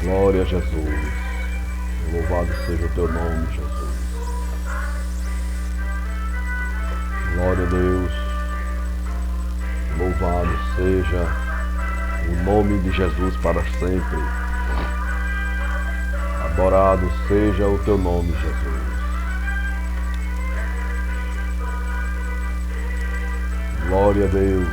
Glória a Jesus. Louvado seja o teu nome, Jesus. Glória a Deus. Louvado seja o nome de Jesus para sempre. Adorado seja o teu nome, Jesus. Glória a Deus.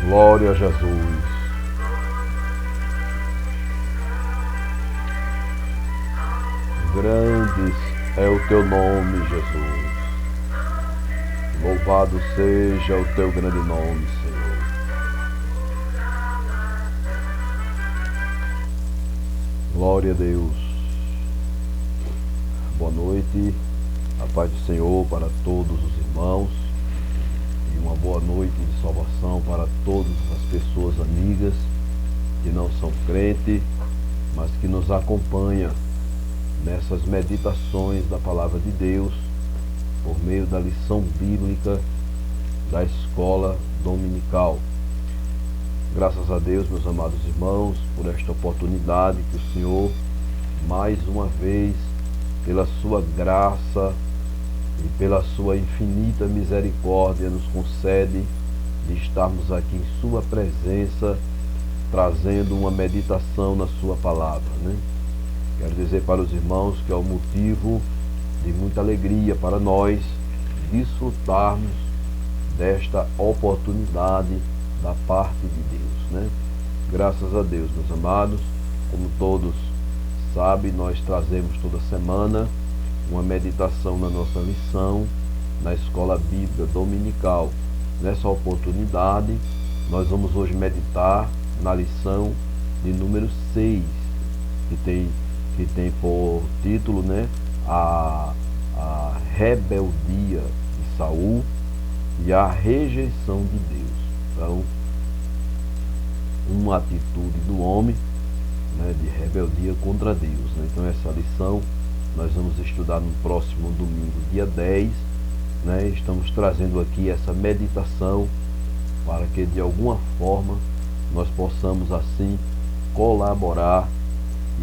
Glória a Jesus. Grande é o teu nome, Jesus. Louvado seja o teu grande nome, Senhor. Glória a Deus. Boa noite. A paz do Senhor para todos os irmãos. E uma boa noite de salvação para todas as pessoas amigas que não são crentes, mas que nos acompanham nessas meditações da palavra de Deus por meio da lição bíblica da escola dominical. Graças a Deus, meus amados irmãos, por esta oportunidade que o Senhor, mais uma vez, pela sua graça e pela sua infinita misericórdia, nos concede de estarmos aqui em sua presença, trazendo uma meditação na sua palavra, né? Quero dizer para os irmãos que é um motivo de muita alegria para nós desfrutarmos desta oportunidade da parte de Deus, né? Graças a Deus, meus amados, como todos sabem, nós trazemos toda semana uma meditação na nossa lição na escola bíblica dominical. Nessa oportunidade, nós vamos hoje meditar na lição de número 6, que tem por título, né, a rebeldia de Saul e a rejeição de Deus. Então, uma atitude do homem, né, de rebeldia contra Deus, né? Então essa lição nós vamos estudar no próximo domingo, dia 10, né? Estamos trazendo aqui essa meditação para que de alguma forma nós possamos assim colaborar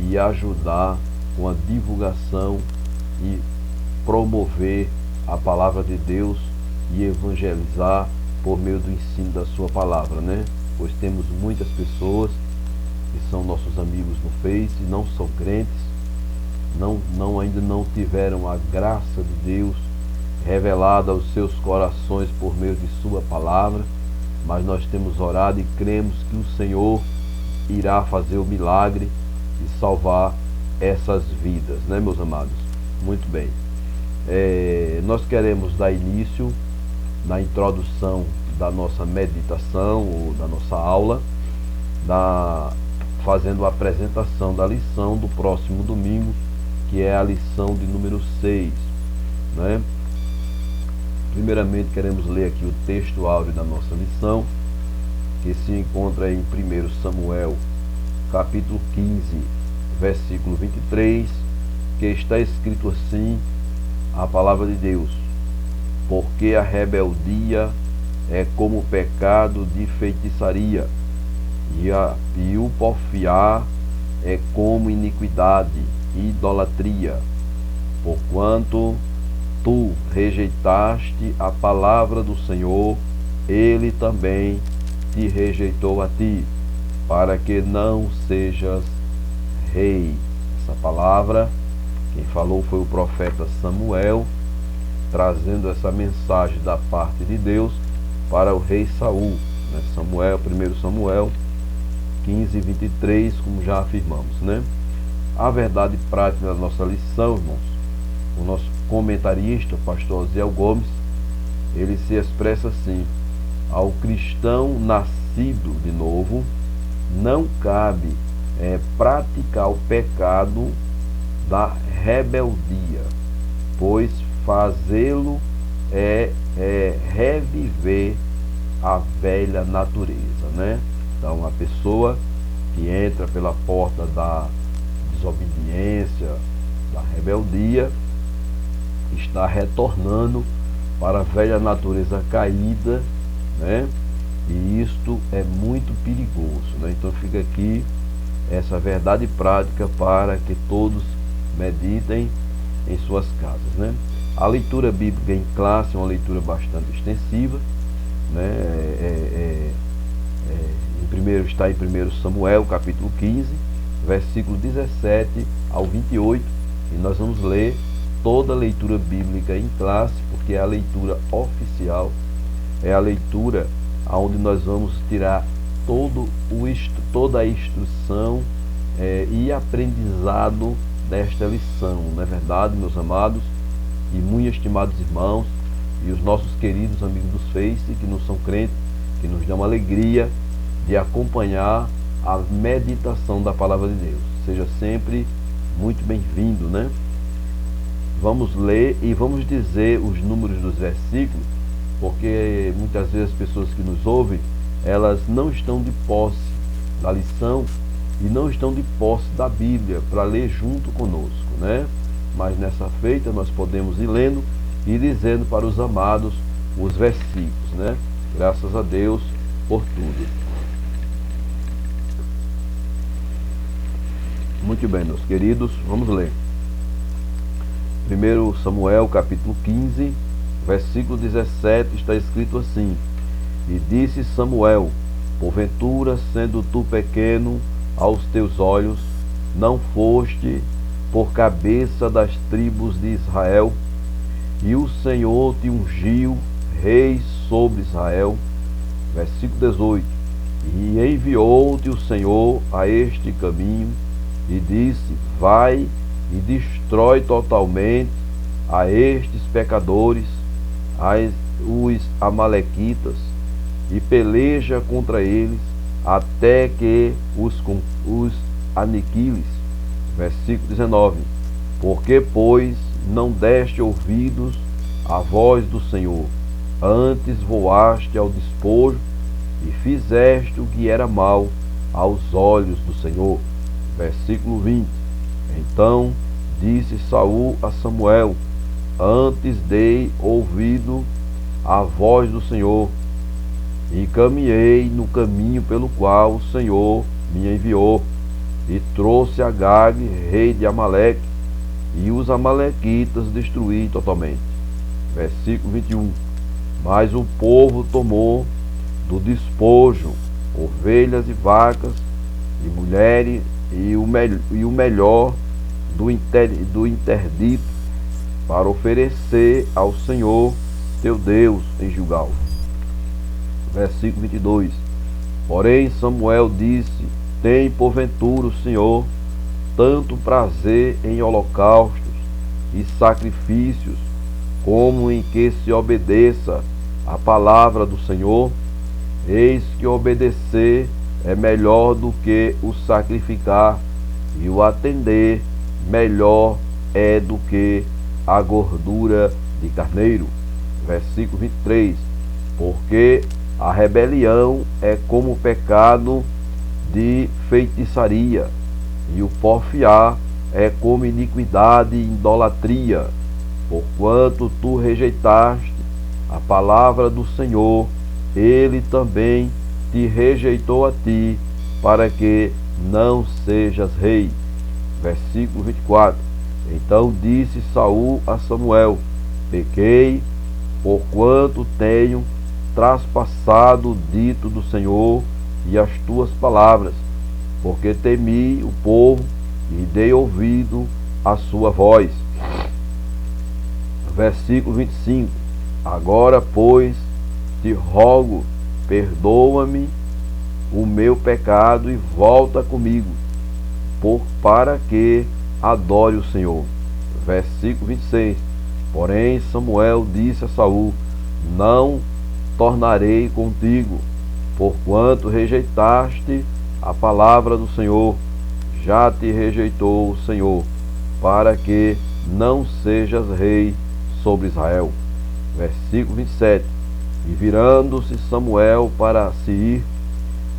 e ajudar com a divulgação e promover a palavra de Deus e evangelizar por meio do ensino da sua palavra, né? Pois temos muitas pessoas que são nossos amigos no Face e não são crentes, ainda não tiveram a graça de Deus revelada aos seus corações por meio de sua palavra, mas nós temos orado e cremos que o Senhor irá fazer o milagre e salvar essas vidas, né, meus amados? Muito bem. Nós queremos dar início na introdução da nossa meditação ou da nossa aula, fazendo a apresentação da lição do próximo domingo, que é a lição de número 6, né? Primeiramente queremos ler aqui o texto áureo da nossa lição, que se encontra em 1 Samuel, capítulo 15, versículo 23, que está escrito assim, a palavra de Deus: porque a rebeldia é como o pecado de feitiçaria, e o porfiar é como iniquidade e idolatria, porquanto tu rejeitaste a palavra do Senhor, ele também te rejeitou a ti, para que não sejas rei. Essa palavra, quem falou foi o profeta Samuel, trazendo essa mensagem da parte de Deus para o rei Saul, né? 1 Samuel 15, 23, como já afirmamos, né? A verdade prática da nossa lição, irmãos, o nosso comentarista, o pastor Osiel Gomes, ele se expressa assim: ao cristão nascido de novo, não cabe praticar o pecado da rebeldia, pois fazê-lo é reviver a velha natureza, né? Então, a pessoa que entra pela porta da desobediência, da rebeldia, está retornando para a velha natureza caída, né? E isto é muito perigoso, né? Então fica aqui essa verdade prática para que todos meditem em suas casas, né? A leitura bíblica em classe é uma leitura bastante extensiva, né? Está em 1 Samuel, capítulo 15, versículo 17 ao 28, e nós vamos ler toda a leitura bíblica em classe, porque é a leitura oficial, é a leitura onde nós vamos tirar toda a instrução e aprendizado desta lição, não é verdade, meus amados e muito estimados irmãos, e os nossos queridos amigos dos Face, que não são crentes, que nos dão alegria de acompanhar a meditação da palavra de Deus. Seja sempre muito bem-vindo, né? Vamos ler e vamos dizer os números dos versículos, porque muitas vezes as pessoas que nos ouvem, elas não estão de posse da lição e não estão de posse da Bíblia para ler junto conosco, né? Mas nessa feita nós podemos ir lendo e dizendo para os amados os versículos, né? Graças a Deus por tudo. Muito bem, meus queridos, vamos ler. 1 Samuel, capítulo 15, versículo 17, está escrito assim: E disse Samuel: Porventura, sendo tu pequeno aos teus olhos, não foste por cabeça das tribos de Israel, e o Senhor te ungiu rei sobre Israel. Versículo 18: E enviou-te o Senhor a este caminho, e disse: Vai e destrói totalmente a estes pecadores, os amalequitas, e peleja contra eles até que os aniquiles. Versículo 19: Porque, pois, não deste ouvidos à voz do Senhor, antes voaste ao despojo e fizeste o que era mal aos olhos do Senhor. Versículo 20: Então disse Saul a Samuel: Antes dei ouvido à voz do Senhor, e caminhei no caminho pelo qual o Senhor me enviou, e trouxe Agag, rei de Amaleque, e os amalequitas destruí totalmente. Versículo 21: Mas o povo tomou do despojo ovelhas e vacas e mulheres, e o melhor do interdito, para oferecer ao Senhor teu Deus em Gilgal. Versículo 22: Porém Samuel disse: Tem porventura o Senhor tanto prazer em holocaustos e sacrifícios, como em que se obedeça a palavra do Senhor? Eis que obedecer é melhor do que o sacrificar, e o atender melhor é do que a gordura de carneiro. Versículo 23: Porque a rebelião é como o pecado de feitiçaria, e o porfiar é como iniquidade e idolatria. Porquanto tu rejeitaste a palavra do Senhor, ele também te rejeitou a ti, para que não sejas rei. Versículo 24: Então disse Saul a Samuel: Pequei, porquanto tenho traspassado o dito do Senhor e as tuas palavras, porque temi o povo e dei ouvido à sua voz. Versículo 25: Agora, pois, te rogo, perdoa-me o meu pecado e volta comigo, para que adore o Senhor. Versículo 26: Porém Samuel disse a Saul: Não tornarei contigo, porquanto rejeitaste a palavra do Senhor, já te rejeitou o Senhor, para que não sejas rei sobre Israel. Versículo 27: E virando-se Samuel para se ir,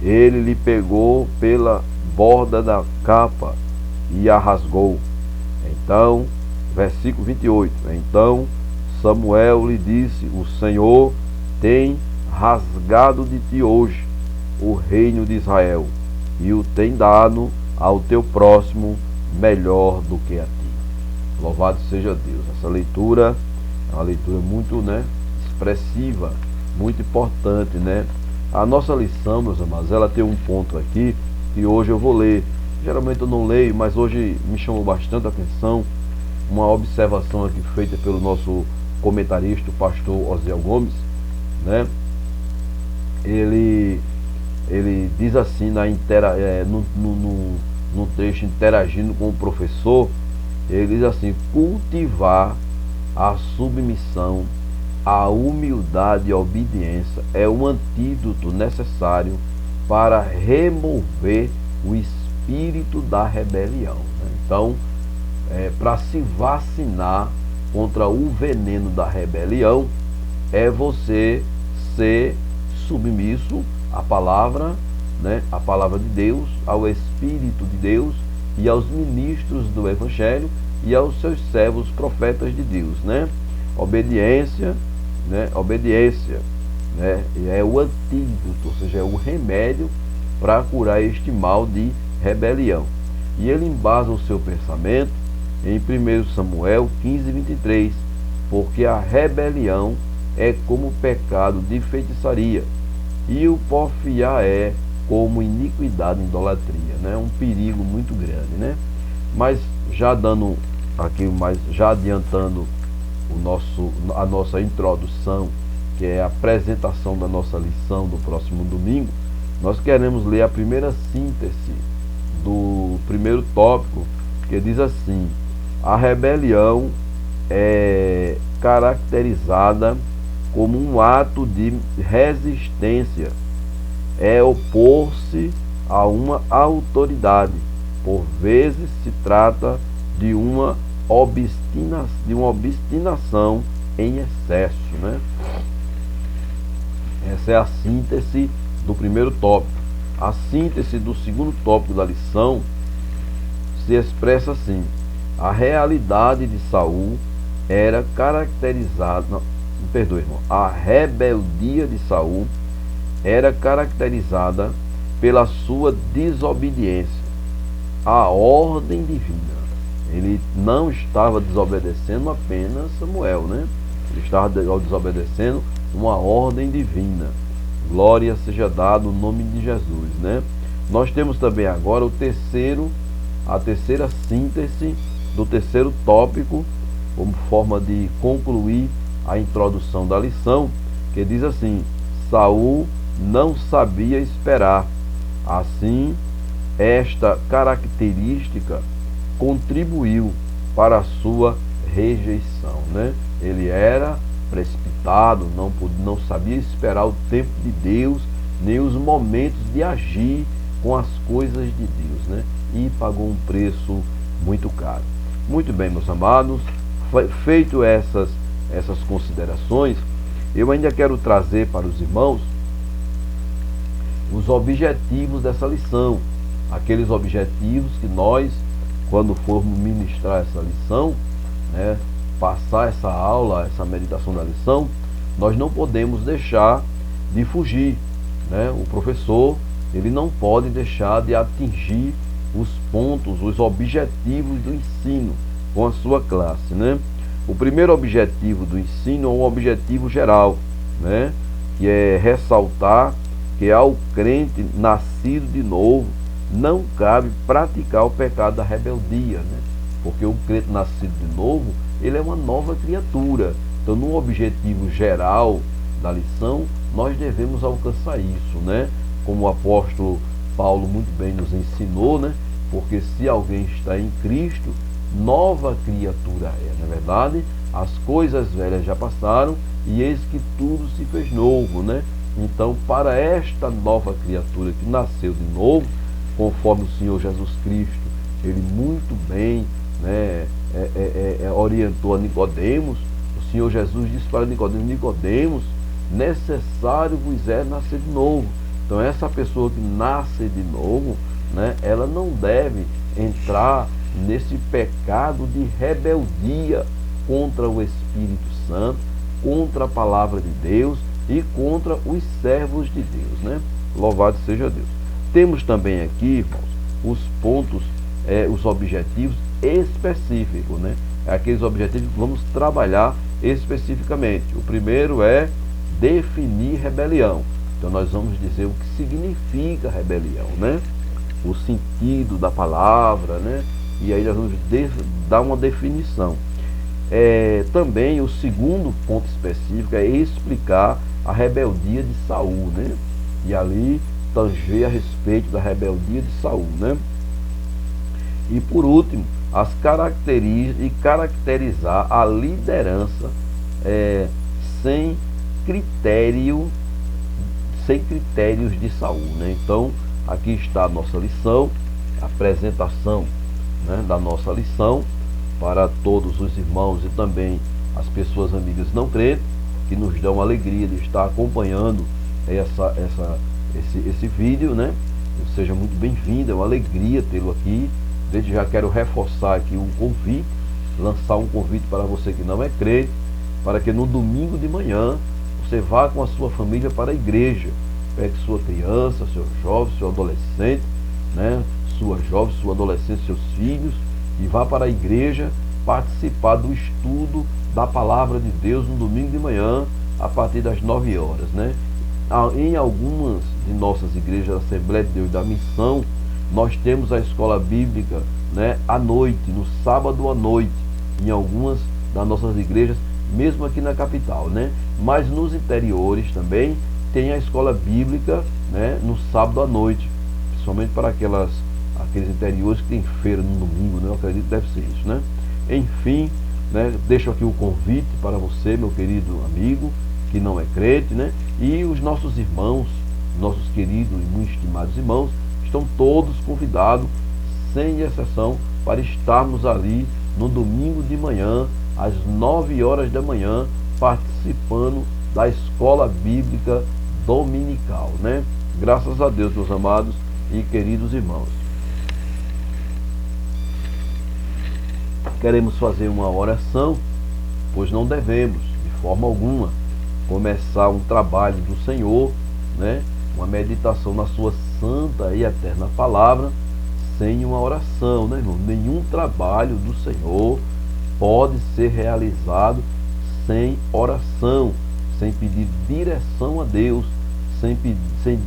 ele lhe pegou pela borda da capa e a rasgou. Então versículo 28. Então Samuel lhe disse: o Senhor tem rasgado de ti hoje o reino de Israel e o tem dado ao teu próximo melhor do que a ti. Louvado seja Deus. Essa leitura é uma leitura muito, expressiva, muito importante, A nossa lição, meus amados, ela tem um ponto aqui que hoje eu vou ler. Geralmente eu não leio, mas hoje me chamou bastante a atenção uma observação aqui feita pelo nosso comentarista, o pastor Osiel Gomes, Ele diz assim no trecho interagindo com o professor, ele diz assim: cultivar a submissão, a humildade e a obediência é um antídoto necessário para remover o espírito da rebelião. Então, para se vacinar contra o veneno da rebelião, é você ser submisso à palavra, à palavra de Deus, ao Espírito de Deus e aos ministros do Evangelho e aos seus servos profetas de Deus, Obediência, obediência, é o antídoto, ou seja, é o remédio para curar este mal de rebelião. E ele embasa o seu pensamento em 1 Samuel 15, 23, porque a rebelião é como o pecado de feitiçaria, e o porfiar é como iniquidade e idolatria, um perigo muito grande, Mas já dando aqui, já adiantando a nossa introdução, que é a apresentação da nossa lição do próximo domingo, nós queremos ler a primeira síntese do primeiro tópico, que diz assim: a rebelião é caracterizada como um ato de resistência, é opor-se a uma autoridade. Por vezes se trata de uma obstinação em excesso, Essa é a síntese do primeiro tópico. A síntese do segundo tópico da lição se expressa assim: a realidade de Saul era caracterizada, a rebeldia de Saul era caracterizada pela sua desobediência à ordem divina. Ele não estava desobedecendo apenas Samuel, Ele estava desobedecendo uma ordem divina. Glória seja dada no nome de Jesus, Nós temos também agora a terceira síntese do terceiro tópico, como forma de concluir a introdução da lição, que diz assim: Saul não sabia esperar. Assim, esta característica contribuiu para a sua rejeição, Ele era precipitado, não sabia esperar o tempo de Deus, nem os momentos de agir com as coisas de Deus, E pagou um preço muito caro. Muito bem, meus amados, feito essas considerações, eu ainda quero trazer para os irmãos os objetivos dessa lição, aqueles objetivos que nós, quando formos ministrar essa lição, passar essa aula, essa meditação da lição, nós não podemos deixar de fugir, O professor, ele não pode deixar de atingir os pontos, os objetivos do ensino com a sua classe, O primeiro objetivo do ensino é um objetivo geral, que é ressaltar que ao crente nascido de novo não cabe praticar o pecado da rebeldia, porque o crente nascido de novo, ele é uma nova criatura. Então, no objetivo geral da lição, nós devemos alcançar isso, Como o apóstolo Paulo muito bem nos ensinou, Porque se alguém está em Cristo, nova criatura é. Na verdade, as coisas velhas já passaram e eis que tudo se fez novo, Então, para esta nova criatura que nasceu de novo, conforme o Senhor Jesus Cristo, ele muito bem orientou a Nicodemos. O Senhor Jesus disse para Nicodemos, necessário vos é nascer de novo. Então, essa pessoa que nasce de novo, ela não deve entrar nesse pecado de rebeldia contra o Espírito Santo, contra a palavra de Deus e contra os servos de Deus, né? Louvado seja Deus. Temos também aqui, irmãos, os pontos, os objetivos específicos, né? Aqueles objetivos que vamos trabalhar especificamente. O primeiro é definir rebelião. Então nós vamos dizer o que significa rebelião, né? O sentido da palavra, né? E aí nós vamos dar uma definição. Também o segundo ponto específico é explicar a rebeldia de Saul, né? E ali tanger a respeito da rebeldia de Saul, né? E por último, as características e caracterizar a liderança sem critérios de Saul, né? Então, aqui está a nossa lição, a apresentação, né, da nossa lição para todos os irmãos e também as pessoas amigas não crentes, que nos dão a alegria de estar acompanhando esse vídeo, né? Seja muito bem-vindo, é uma alegria tê-lo aqui. Desde já quero reforçar aqui um convite, lançar um convite para você que não é crente, para que no domingo de manhã você vá com a sua família para a igreja. Pegue sua criança, seu jovem, seu adolescente, né? Sua jovem, sua adolescente, seus filhos, e vá para a igreja participar do estudo da palavra de Deus no domingo de manhã, a partir das 9 horas, né? Em algumas de nossas igrejas da Assembleia de Deus da Missão, nós temos a escola bíblica, né, à noite, no sábado à noite, em algumas das nossas igrejas, mesmo aqui na capital, né? Mas nos interiores também tem a escola bíblica, né, no sábado à noite, principalmente para aqueles interiores que tem feira no domingo, né? Eu acredito que deve ser isso, né? Enfim, né, deixo aqui o convite para você, meu querido amigo, que não é crente, né? E os nossos irmãos, nossos queridos e muito estimados irmãos, estão todos convidados, sem exceção, para estarmos ali no domingo de manhã, às 9 horas da manhã, participando da escola bíblica dominical, né? Graças a Deus, meus amados e queridos irmãos. Queremos fazer uma oração, pois não devemos, de forma alguma, começar um trabalho do Senhor, né? Uma meditação na sua santa e eterna palavra, sem uma oração, né, irmão? Nenhum trabalho do Senhor pode ser realizado sem oração, sem pedir direção a Deus, sem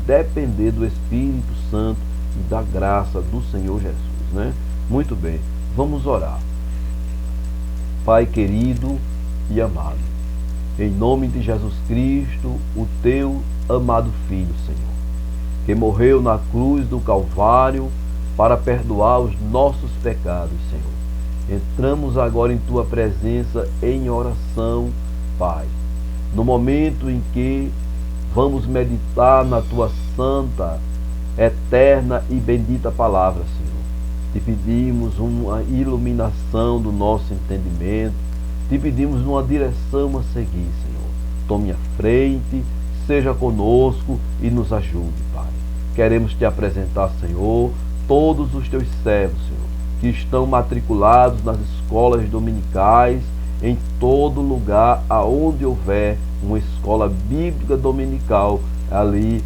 depender do Espírito Santo e da graça do Senhor Jesus, né? Muito bem, vamos orar. Pai querido e amado, em nome de Jesus Cristo, o teu amado Filho, Senhor, que morreu na cruz do Calvário para perdoar os nossos pecados, Senhor. Entramos agora em tua presença em oração, Pai, no momento em que vamos meditar na tua santa, eterna e bendita palavra, Senhor. Te pedimos uma iluminação do nosso entendimento, te pedimos uma direção a seguir, Senhor. Tome a frente, seja conosco e nos ajude, Pai. Queremos te apresentar, Senhor, todos os teus servos, Senhor, que estão matriculados nas escolas dominicais, em todo lugar aonde houver uma escola bíblica dominical ali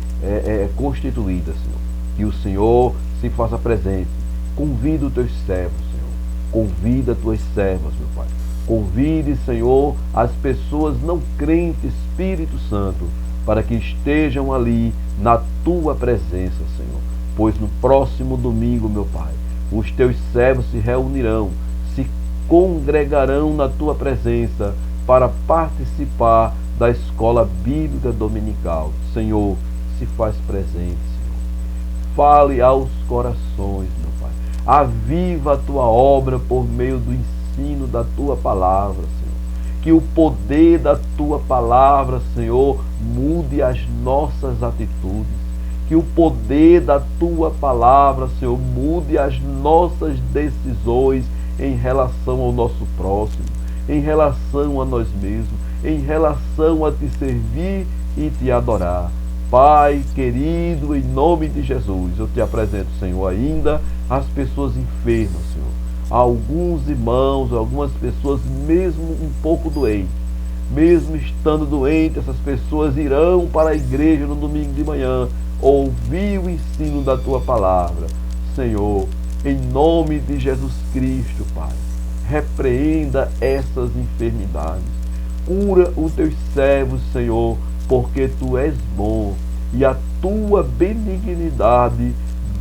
constituída, Senhor. Que o Senhor se faça presente. Convida os teus servos, Senhor. Convida as tuas servas, meu Pai. Convide, Senhor, as pessoas não crentes, Espírito Santo, para que estejam ali na tua presença, Senhor. Pois no próximo domingo, meu Pai, os teus servos se reunirão, se congregarão na tua presença para participar da escola bíblica dominical. Senhor, se faz presente, Senhor. Fale aos corações, meu Pai. Aviva a tua obra por meio do ensino da tua palavra, Senhor. Que o poder da tua palavra, Senhor, mude as nossas atitudes. Que o poder da tua palavra, Senhor, mude as nossas decisões em relação ao nosso próximo, em relação a nós mesmos, em relação a te servir e te adorar. Pai querido, em nome de Jesus, eu te apresento, Senhor, ainda as pessoas enfermas, Senhor, alguns irmãos, algumas pessoas, mesmo um pouco doentes, mesmo estando doentes, essas pessoas irão para a igreja no domingo de manhã, ouvir o ensino da tua palavra. Senhor, em nome de Jesus Cristo, Pai, repreenda essas enfermidades. Cura os teus servos, Senhor, porque tu és bom e a tua benignidade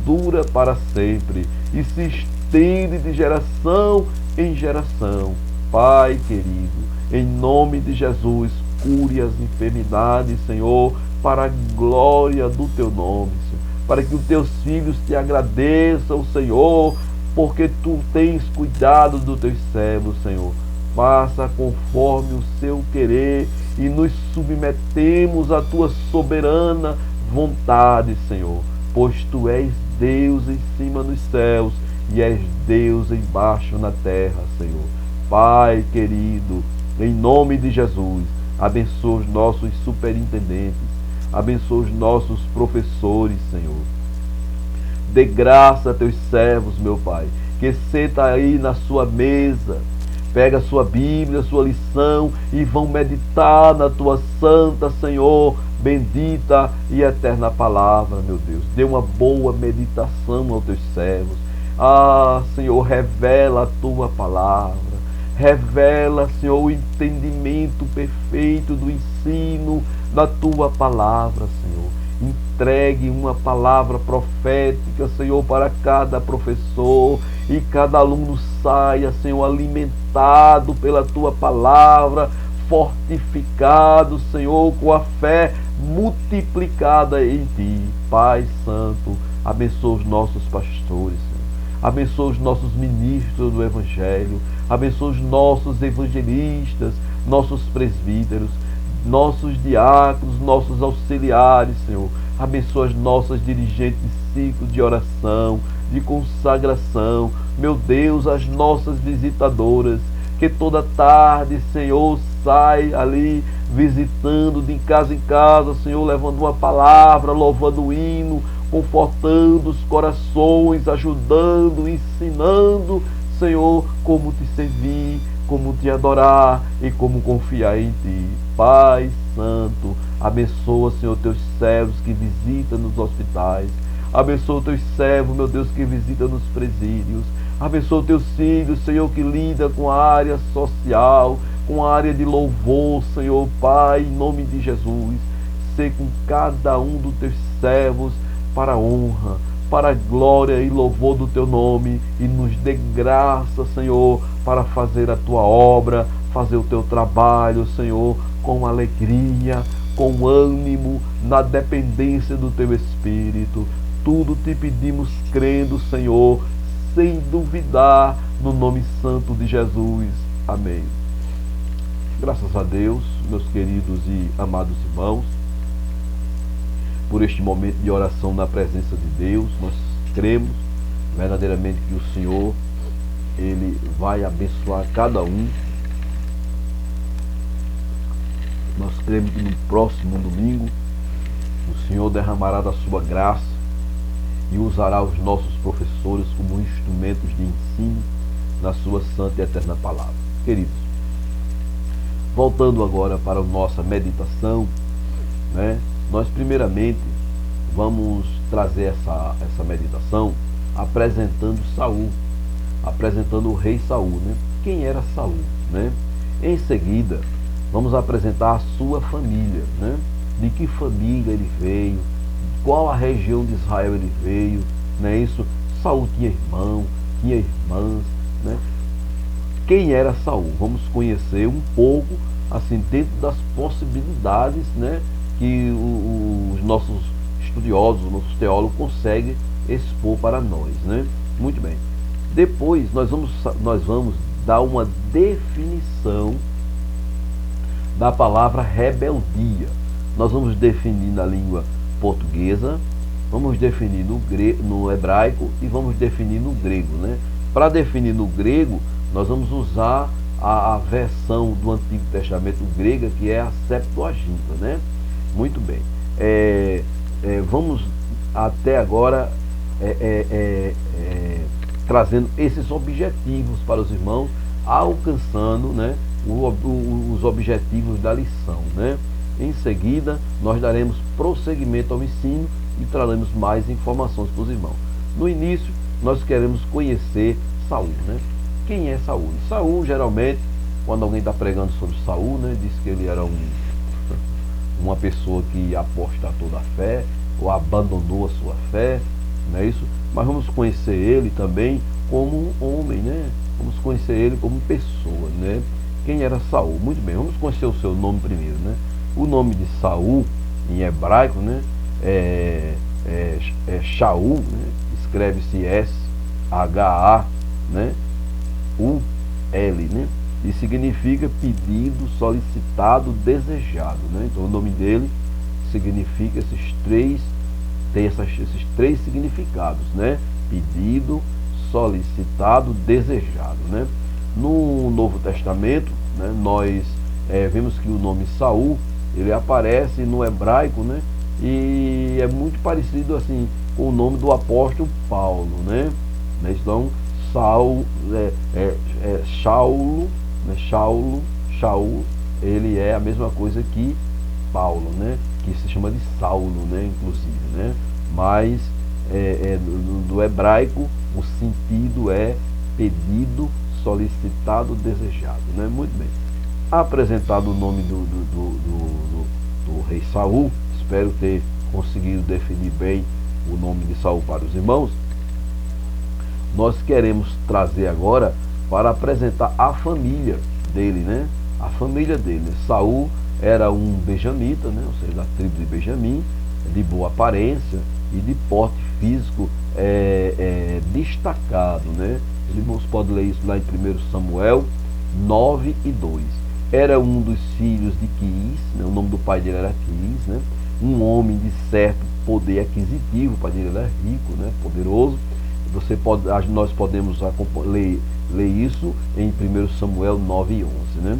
dura para sempre e se estende de geração em geração. Pai querido, em nome de Jesus, cure as enfermidades, Senhor, para a glória do teu nome, Senhor, para que os teus filhos te agradeçam, Senhor, porque tu tens cuidado dos teus servos, Senhor. Faça conforme o seu querer e nos submetemos à tua soberana vontade, Senhor, pois tu és Deus em cima dos céus e és Deus embaixo na terra, Senhor. Pai querido, em nome de Jesus, abençoa os nossos superintendentes, abençoa os nossos professores, Senhor. Dê graça a teus servos, meu Pai, que senta aí na sua mesa, pega a sua Bíblia, a sua lição e vão meditar na tua santa, Senhor, bendita e eterna palavra, meu Deus. Dê uma boa meditação aos teus servos. Ah, Senhor, revela a tua palavra. Revela, Senhor, o entendimento perfeito do ensino da tua palavra, Senhor. Entregue uma palavra profética, Senhor, para cada professor e cada aluno saia, Senhor, alimentado pela tua palavra, fortificado, Senhor, com a fé multiplicada em ti. Pai Santo, abençoa os nossos pastores, Senhor. Abençoa os nossos ministros do Evangelho, abençoa os nossos evangelistas, nossos presbíteros, nossos diáconos, nossos auxiliares, Senhor. Abençoa as nossas dirigentes de ciclo de oração, de consagração. Meu Deus, as nossas visitadoras, que toda tarde, Senhor, sai ali visitando de casa em casa, Senhor, levando uma palavra, louvando o hino, confortando os corações, ajudando, ensinando, Senhor, como te servir, como te adorar e como confiar em ti. Pai Santo, abençoa, Senhor, teus servos que visitam nos hospitais. Abençoa teus servos, meu Deus, que visitam nos presídios. Abençoa teus filhos, Senhor, que lida com a área social, com a área de louvor, Senhor, Pai, em nome de Jesus. Ser com cada um dos teus servos para a honra, para a glória e louvor do teu nome, e nos dê graça, Senhor, para fazer a tua obra, fazer o teu trabalho, Senhor, com alegria, com ânimo, na dependência do teu Espírito. Tudo te pedimos crendo, Senhor, sem duvidar, no nome santo de Jesus. Amém. Graças a Deus, meus queridos e amados irmãos, por este momento de oração na presença de Deus. Nós cremos verdadeiramente que o Senhor, Ele vai abençoar cada um. Nós cremos que no próximo domingo o Senhor derramará da sua graça e usará os nossos professores como instrumentos de ensino na sua santa e eterna palavra. Queridos, voltando agora para a nossa meditação, né? Nós primeiramente vamos trazer essa meditação apresentando Saul, apresentando o rei Saul, né? Quem era Saul, né? Em seguida, vamos apresentar a sua família, né? De que família ele veio, qual a região de Israel ele veio, né? Isso, Saul tinha irmão, tinha irmãs, né? Quem era Saul? Vamos conhecer um pouco, assim, dentro das possibilidades, né, que os nossos estudiosos, os nossos teólogos conseguem expor para nós, né? Muito bem. Depois nós vamos dar uma definição da palavra rebeldia. Nós vamos definir na língua portuguesa, vamos definir no hebraico e vamos definir no grego, né? Para definir no grego, nós vamos usar a versão do Antigo Testamento grega, que é a Septuaginta, né? Muito bem. Vamos até agora trazendo esses objetivos para os irmãos, alcançando, né, os objetivos da lição, né? Em seguida, nós daremos prosseguimento ao ensino e traremos mais informações para os irmãos. No início, nós queremos conhecer Saul, né? Quem é Saul? Saul, geralmente, quando alguém está pregando sobre Saul, né, diz que ele era uma pessoa que apostatou da fé, ou abandonou a sua fé, não é isso? Mas vamos conhecer ele também como um homem, né? Vamos conhecer ele como pessoa, né? Quem era Saul? Muito bem, vamos conhecer o seu nome primeiro, né? O nome de Saul, em hebraico, né, é Shaul, né? Escreve-se S-H-A, né? U-L, né? E significa pedido, solicitado, desejado, né? Então o nome dele significa esses três significados, né? Pedido, solicitado, desejado, né? No Novo Testamento, né, nós vemos que o nome Saul, ele aparece no hebraico, né? E é muito parecido assim com o nome do apóstolo Paulo, né? Então Saul, Shaulo, né? Shaul, ele é a mesma coisa que Paulo, né? Que se chama de Saulo, né? Inclusive, né? Mas do hebraico o sentido é pedido, solicitado, desejado, né? Muito bem. Apresentado o nome do rei Saul, espero ter conseguido definir bem o nome de Saul para os irmãos. Nós queremos trazer agora para apresentar a família dele, né? A família dele. Saul era um benjamita, né? Ou seja, da tribo de Benjamim, de boa aparência e de porte físico destacado, né? Os irmãos podem ler isso lá em 1 Samuel 9:2. Era um dos filhos de Quis, né? O nome do pai dele era Quis, né? Um homem de certo poder aquisitivo, o pai dele era rico, né? Poderoso. Nós podemos ler isso em 1 Samuel 9:11, né?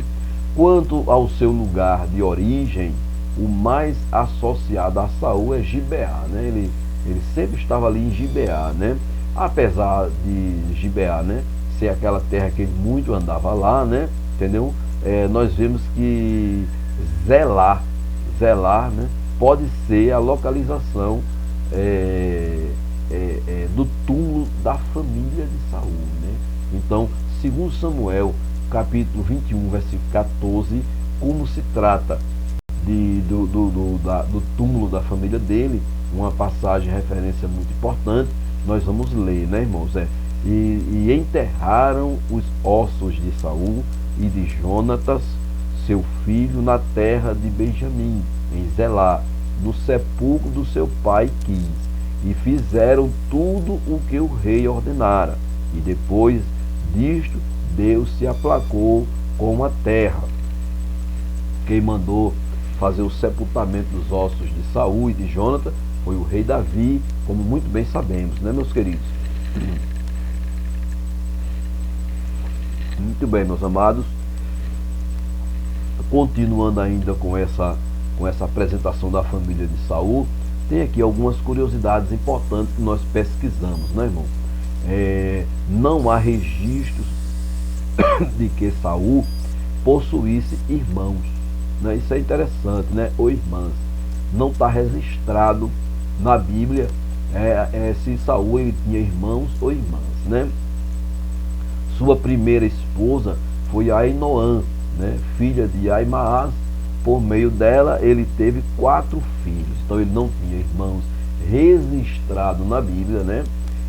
Quanto ao seu lugar de origem, o mais associado a Saul é Gibeá, né? Ele sempre estava ali em Gibeá, né? Apesar de Gibeá, né, ser aquela terra que ele muito andava lá, né? Entendeu? Nós vemos que Zelar, né, pode ser a localização do túmulo da família de Saul, né? Então, segundo Samuel, capítulo 21, versículo 14, como se trata do túmulo da família dele, uma passagem, referência muito importante, nós vamos ler, né, irmãos? E enterraram os ossos de Saul e de Jonatas, seu filho, na terra de Benjamim, em Zelá, no sepulcro do seu pai Quis, e fizeram tudo o que o rei ordenara. E depois disto, Deus se aplacou com a terra. Quem mandou fazer o sepultamento dos ossos de Saul e de Jonatas foi o rei Davi, como muito bem sabemos, né, meus queridos? Muito bem, meus amados. Continuando ainda com essa apresentação da família de Saul, tem aqui algumas curiosidades importantes que nós pesquisamos, né, irmão? Não há registros de que Saul possuísse irmãos, né? Isso é interessante, né? Ou irmãs. Não está registrado na Bíblia se Saul ele tinha irmãos ou irmãs, né? Sua primeira esposa foi Ainoã, né? Filha de Aimaas. Por meio dela ele teve 4 filhos. Então ele não tinha irmãos registrado na Bíblia, né?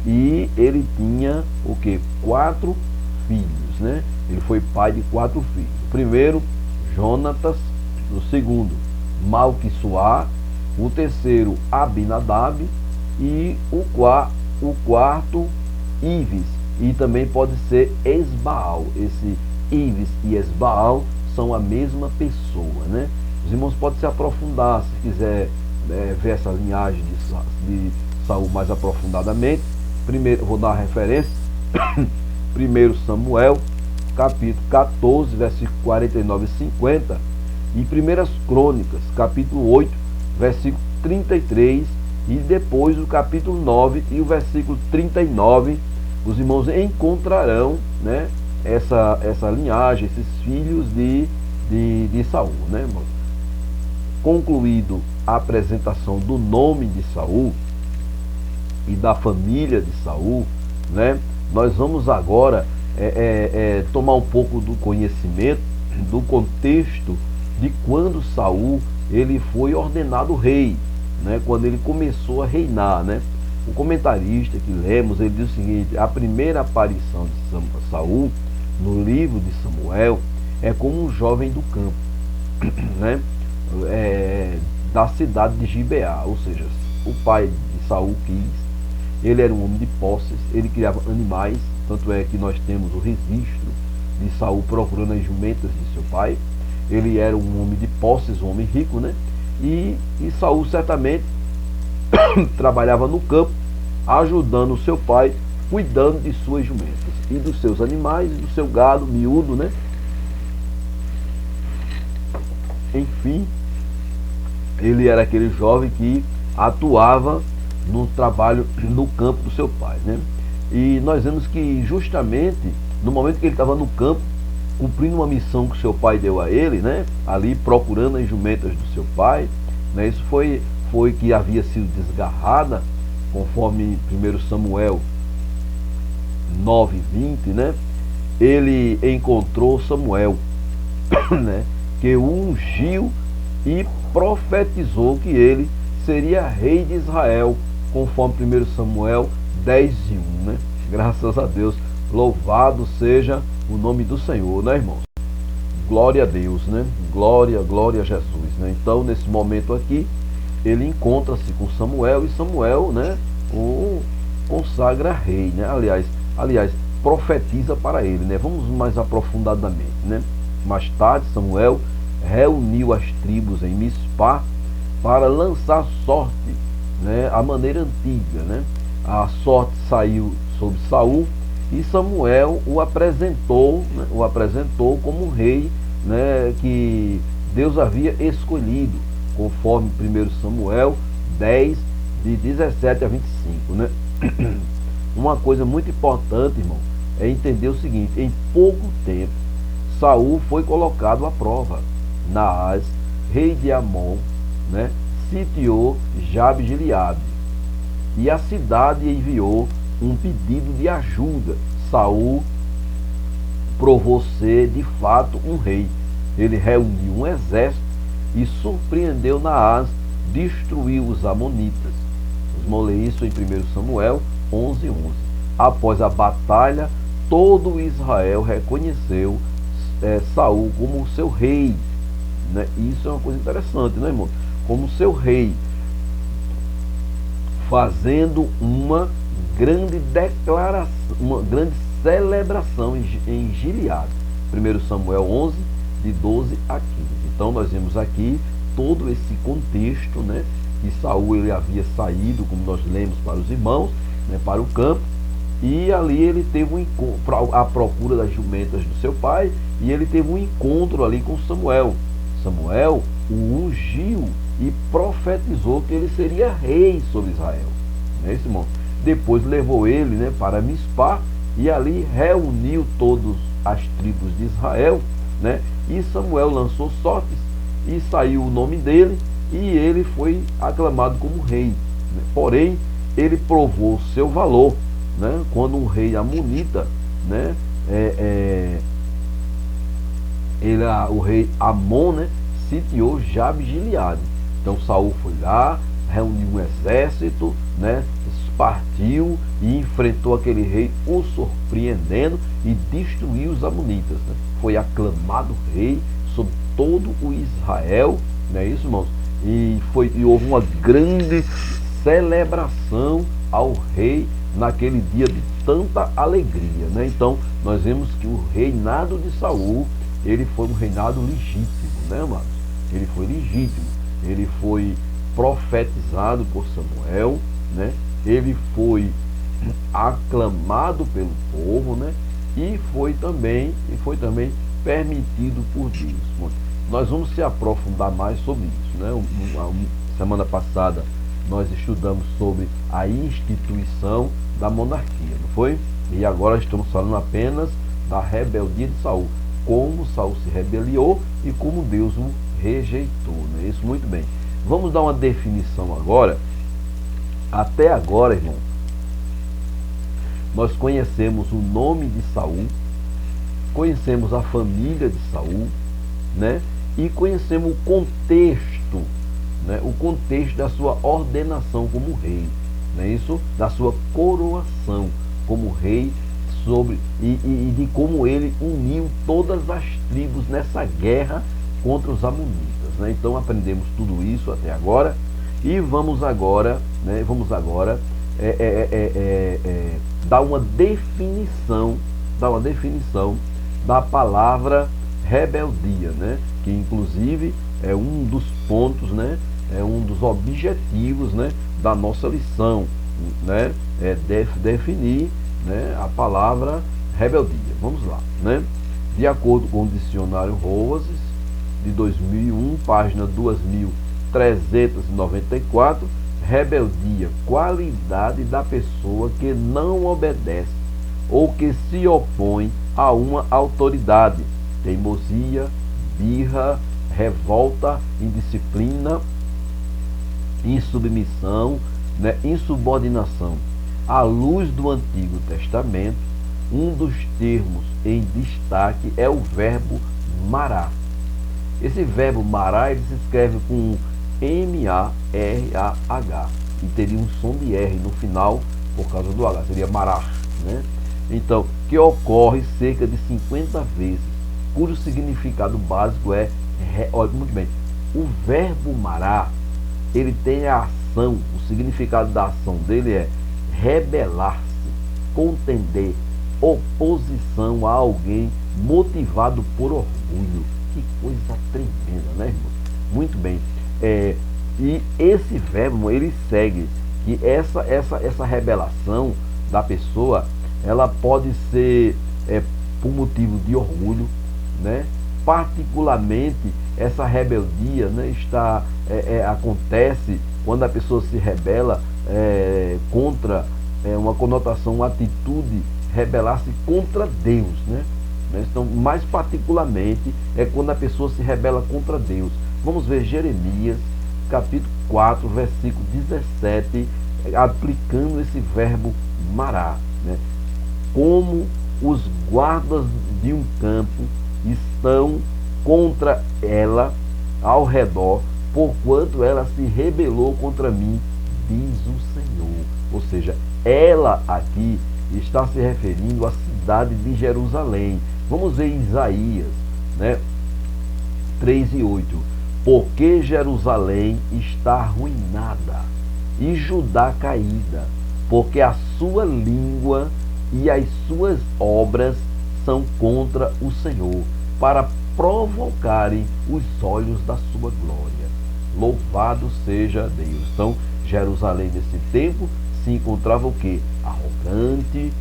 E ele tinha o que? 4 filhos, né? Ele foi pai de 4 filhos. O primeiro, Jonatas. O segundo, Malquissuá. O terceiro, Abinadab. E o quarto, Ives. E também pode ser Esbaal. Esse Ives e Esbaal são a mesma pessoa, né? Os irmãos podem se aprofundar, se quiser ver essa linhagem de Saul mais aprofundadamente. Primeiro, vou dar a referência. 1 Samuel, capítulo 14, versículo 49 e 50. E 1 Crônicas, capítulo 8, versículo 33. E depois o capítulo 9 e o versículo 39 os irmãos encontrarão, né, essa linhagem, esses filhos de Saul, né, irmão? Concluído a apresentação do nome de Saul e da família de Saul, né, nós vamos agora tomar um pouco do conhecimento do contexto de quando Saul ele foi ordenado rei, né, quando ele começou a reinar, né? O comentarista que lemos, ele diz o seguinte: a primeira aparição de Saul no livro de Samuel é como um jovem do campo, né? Da cidade de Gibeá, ou seja, o pai de Saul ele era um homem de posses, ele criava animais, tanto é que nós temos o registro de Saul procurando as jumentas de seu pai. Ele era um homem de posses, um homem rico, né? E Saul certamente trabalhava no campo, ajudando o seu pai, cuidando de suas jumentas e dos seus animais, e do seu gado miúdo, né? Enfim, ele era aquele jovem que atuava no trabalho no campo do seu pai, né? E nós vemos que justamente no momento que ele estava no campo, cumprindo uma missão que seu pai deu a ele, né? Ali procurando as jumentas do seu pai, né? Isso foi que havia sido desgarrada, conforme 1 Samuel 9:20, né? Ele encontrou Samuel, né? Que o ungiu e profetizou que ele seria rei de Israel, conforme 1 Samuel 10:1, né? Graças a Deus, louvado seja o nome do Senhor, né, irmãos? Glória a Deus, né? Glória a Jesus, né? Então, nesse momento aqui, ele encontra-se com Samuel e Samuel, né, o consagra rei, né? Aliás, profetiza para ele, né? Vamos mais aprofundadamente, né? Mais tarde, Samuel reuniu as tribos em Mispá para lançar sorte, né? A maneira antiga, né? A sorte saiu sobre Saul e Samuel o apresentou, né? O apresentou como um rei, né? Que Deus havia escolhido, conforme 1 Samuel 10, de 17 a 25, né? Uma coisa muito importante, irmão, é entender o seguinte: em pouco tempo, Saul foi colocado à prova. Naás, rei de Amon, né, sitiou Jabe-Gileade, e a cidade enviou um pedido de ajuda. Saul provou ser de fato um rei. Ele reuniu um exército e surpreendeu Naás, destruiu os amonitas. Vamos ler isso em 1 Samuel 11:11. Após a batalha, todo Israel reconheceu Saul como seu rei, né? Isso é uma coisa interessante, né, irmão? Como seu rei, fazendo uma grande declaração, uma grande celebração em Gileade. 1 Samuel 11, de 12 a 15. Então nós vemos aqui todo esse contexto, né? Que Saul ele havia saído, como nós lemos para os irmãos, né, para o campo, e ali ele teve um encontro à procura das jumentas do seu pai, e ele teve um encontro ali com Samuel. Samuel o ungiu e profetizou que ele seria rei sobre Israel. Não é isso, irmão? Depois levou ele, né, para Mispá, e ali reuniu todas as tribos de Israel, né? E Samuel lançou sortes e saiu o nome dele, e ele foi aclamado como rei, né? Porém, ele provou seu valor, né? Quando um rei amonita, né, o rei Amon, né, sitiou Jabe-Gileade. Então Saul foi lá, reuniu um exército, né, partiu e enfrentou aquele rei, o surpreendendo, e destruiu os amonitas, né? Foi aclamado rei sobre todo o Israel, não é isso, irmãos? E houve uma grande celebração ao rei naquele dia de tanta alegria, né? Então nós vemos que o reinado de Saul, ele foi um reinado legítimo, né, amados? Ele foi legítimo, ele foi profetizado por Samuel, né? Ele foi aclamado pelo povo, né? E foi também permitido por Deus. Bom, nós vamos se aprofundar mais sobre isso, né? Semana passada nós estudamos sobre a instituição da monarquia, não foi? E agora estamos falando apenas da rebeldia de Saul, como Saul se rebeliou e como Deus o rejeitou, não é isso? Muito bem. Vamos dar uma definição agora. Até agora, irmão, nós conhecemos o nome de Saul, conhecemos a família de Saul, né? E conhecemos o contexto, né? O contexto da sua ordenação como rei, não é isso? Da sua coroação como rei, e de como ele uniu todas as tribos nessa guerra contra os amonitas, né? Então aprendemos tudo isso até agora e vamos agora, né? Dar uma definição da palavra rebeldia, né? Que inclusive é um dos pontos, né? É um dos objetivos, né? Da nossa lição, né? Definir, né? A palavra rebeldia. Vamos lá, né? De acordo com o dicionário Roses de 2001, página 2394, rebeldia, qualidade da pessoa que não obedece ou que se opõe a uma autoridade, teimosia, birra, revolta, indisciplina, insubmissão, né? Insubordinação. À luz do Antigo Testamento, um dos termos em destaque é o verbo mará. Esse verbo mará, ele se escreve com M-A-R-A-H e teria um som de R no final por causa do H, seria mará, né? Então, que ocorre cerca de 50 vezes, cujo significado básico é, olha muito bem, o verbo mará, ele tem a ação, o significado da ação dele é rebelar-se, contender, oposição a alguém motivado por orgulho. Que coisa tremenda, né, irmão? Muito bem. E esse verbo, ele segue que essa rebelação da pessoa, ela pode ser por motivo de orgulho, né? Particularmente essa rebeldia, né, acontece quando a pessoa se rebela contra uma conotação, uma atitude, rebelar-se contra Deus, né? Então, mais particularmente é quando a pessoa se rebela contra Deus. Vamos ver Jeremias, capítulo 4, versículo 17, aplicando esse verbo mará, né? Como os guardas de um campo estão contra ela ao redor, porquanto ela se rebelou contra mim, diz o Senhor. Ou seja, ela aqui está se referindo à cidade de Jerusalém. Vamos ver Isaías, né? 3:8. Porque Jerusalém está arruinada e Judá caída, porque a sua língua e as suas obras são contra o Senhor, para provocarem os olhos da sua glória. Louvado seja Deus. Então, Jerusalém nesse tempo se encontrava o quê? Arrogante,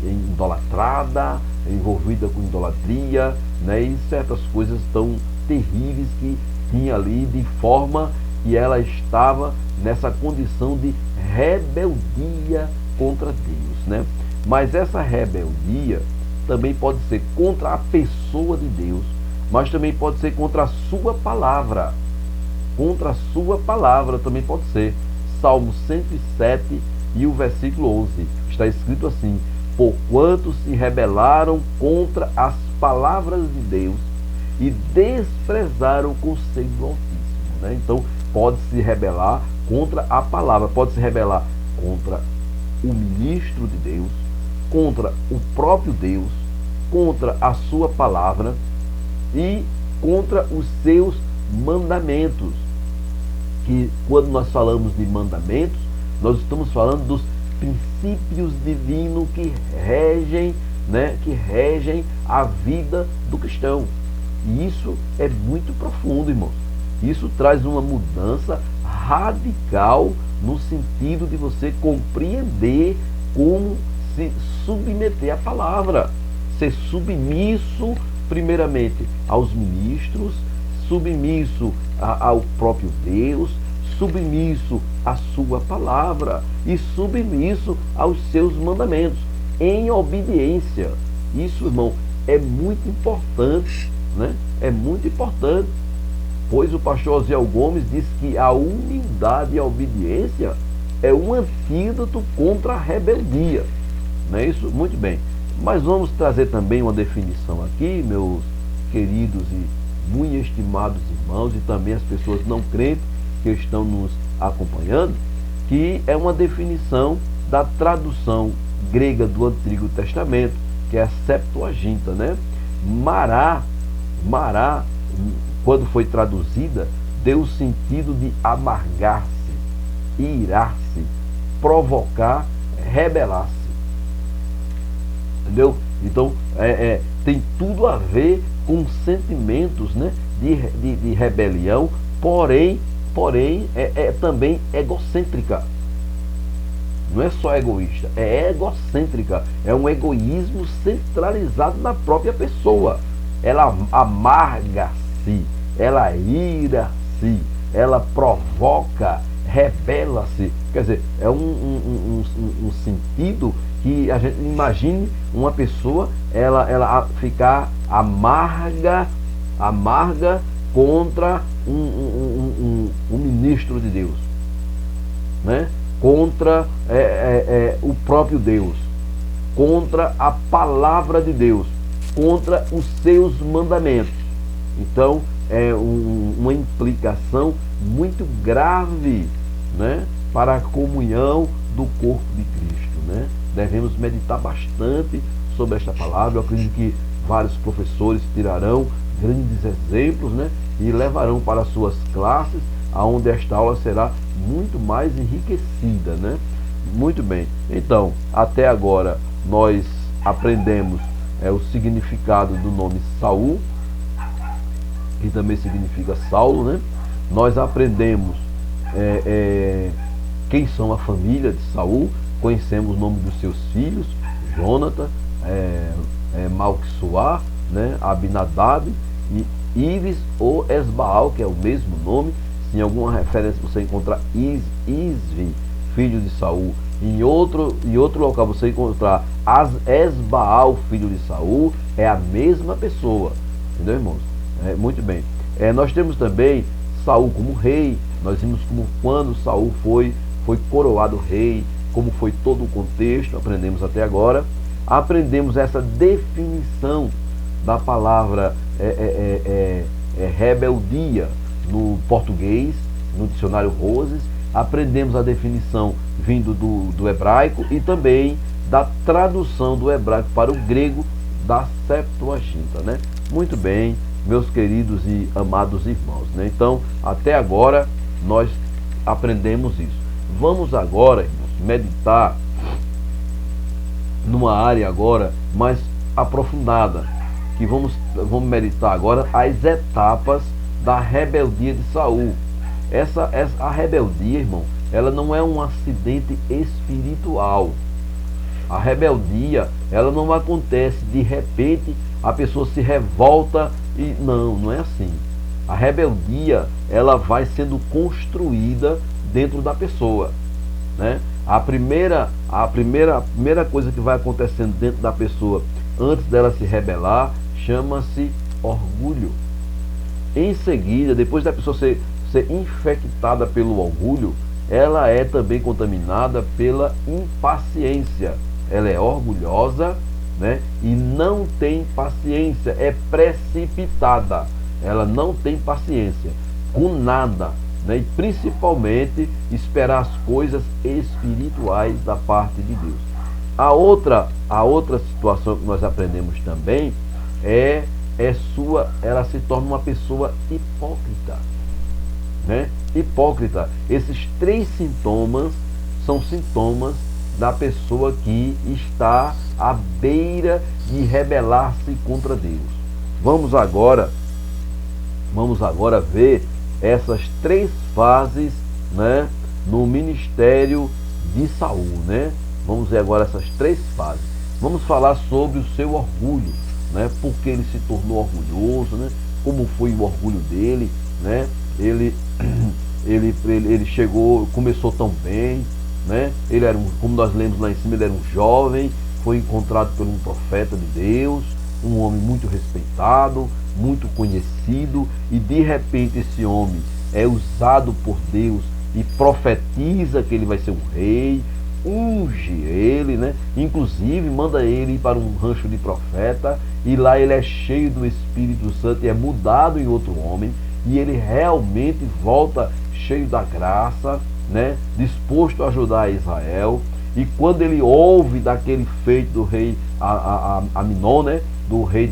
idolatrada, envolvida com idolatria, né? E certas coisas tão terríveis que tinha ali, de forma que ela estava nessa condição de rebeldia contra Deus, né? Mas essa rebeldia também pode ser contra a pessoa de Deus, mas também pode ser contra a sua palavra. Contra a sua palavra também pode ser. Salmo 107 e o versículo 11. Está escrito assim: porquanto se rebelaram contra as palavras de Deus e desprezaram o conselho do Altíssimo, né? Então, pode se rebelar contra a palavra, pode se rebelar contra o ministro de Deus, contra o próprio Deus, contra a sua palavra e contra os seus mandamentos. Que quando nós falamos de mandamentos, nós estamos falando dos princípios divinos que regem, né, que regem a vida do cristão. E isso é muito profundo, irmãos. Isso traz uma mudança radical no sentido de você compreender como se submeter à palavra, ser submisso primeiramente aos ministros, submisso ao próprio Deus, submisso à sua palavra e submisso aos seus mandamentos. em obediência. Isso, irmão, é muito importante, né? É muito importante, pois o pastor Osiel Gomes diz que a humildade e a obediência é um antídoto contra a rebeldia. Não é isso? Muito bem. Mas vamos trazer também uma definição aqui, meus queridos e muito estimados irmãos, e também as pessoas não crentes que estão nos acompanhando, que é uma definição da tradução grega do Antigo Testamento, que é a Septuaginta, né? Mará, quando foi traduzida, deu o sentido de amargar-se, irar-se, provocar, rebelar-se. Entendeu? Então, tem tudo a ver com sentimentos, né, de rebelião, porém é também egocêntrica. Não é só egoísta, é egocêntrica. É um egoísmo centralizado na própria pessoa. Ela amarga-se, ela ira-se, ela provoca, rebela-se. Quer dizer, é um sentido que a gente imagine uma pessoa, ela ficar amarga contra um ministro de Deus, né? Contra o próprio Deus, contra a palavra de Deus, contra os seus mandamentos. Então é uma implicação muito grave, né, para a comunhão do corpo de Cristo, né? Devemos meditar bastante sobre esta palavra. Eu acredito que vários professores tirarão grandes exemplos, né, e levarão para suas classes, aonde esta aula será muito mais enriquecida, né? Muito bem. Então, até agora nós aprendemos o significado do nome Saul, que também significa Saulo, né? Nós aprendemos quem são a família de Saul, conhecemos o nome dos seus filhos, Jonathan, Malquisuá, né? Abinadab e Ives ou Esbaal, que é o mesmo nome. Se em alguma referência você encontrar Isvi, filho de Saul, em outro local você encontrar Esbaal, filho de Saul, é a mesma pessoa. Entendeu, irmãos? Muito bem. Nós temos também Saul como rei. Nós vimos como quando Saul foi coroado rei, como foi todo o contexto, aprendemos até agora. Aprendemos essa definição da palavra rebeldia no português, no dicionário Roses. Aprendemos a definição vindo do hebraico e também da tradução do hebraico para o grego da Septuaginta, né? Muito bem, meus queridos e amados irmãos, né? Então, até agora nós aprendemos isso. Vamos agora, irmãos, meditar numa área agora mais aprofundada, que vamos meditar agora as etapas da rebeldia de Saul. A rebeldia, irmão, ela não é um acidente espiritual. A rebeldia, ela não acontece de repente, a pessoa se revolta e não é assim. A rebeldia, ela vai sendo construída dentro da pessoa, né? A primeira coisa que vai acontecendo dentro da pessoa antes dela se rebelar chama-se orgulho. Em seguida, depois da pessoa ser infectada pelo orgulho, ela é também contaminada pela impaciência. Ela é orgulhosa, né? E não tem paciência, é precipitada. Ela não tem paciência com nada, né? E principalmente esperar as coisas espirituais da parte de Deus. A outra situação que nós aprendemos também ela se torna uma pessoa hipócrita, né? Hipócrita. Esses 3 sintomas são sintomas da pessoa que está à beira de rebelar-se contra Deus. Vamos agora ver essas 3 fases, né, no ministério de Saul, né? Vamos ver agora essas 3 fases. Vamos falar sobre o seu orgulho, né? Porque ele se tornou orgulhoso, né? Como foi o orgulho dele, né? Ele chegou, começou tão bem, né? Ele era como nós lemos lá em cima, ele era um jovem foi encontrado por um profeta de Deus, um homem muito respeitado, muito conhecido, e de repente esse homem é usado por Deus e profetiza que ele vai ser um rei, unge ele, né? Inclusive manda ele ir para um rancho de profeta, e lá ele é cheio do Espírito Santo e é mudado em outro homem, e ele realmente volta cheio da graça, né? Disposto a ajudar Israel. E quando ele ouve daquele feito do rei Aminon, né? Do rei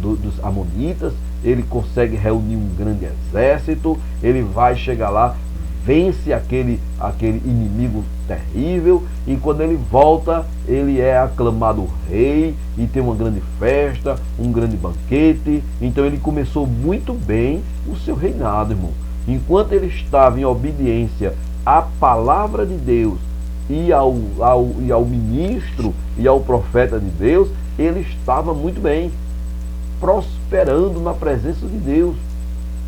dos Amonitas, ele consegue reunir um grande exército, ele vai chegar lá, vence aquele inimigo terrível, e quando ele volta, ele é aclamado rei, e tem uma grande festa, um grande banquete. Então ele começou muito bem o seu reinado, irmão. Enquanto ele estava em obediência à palavra de Deus e ao ministro e ao profeta de Deus, ele estava muito bem, prosperando na presença de Deus,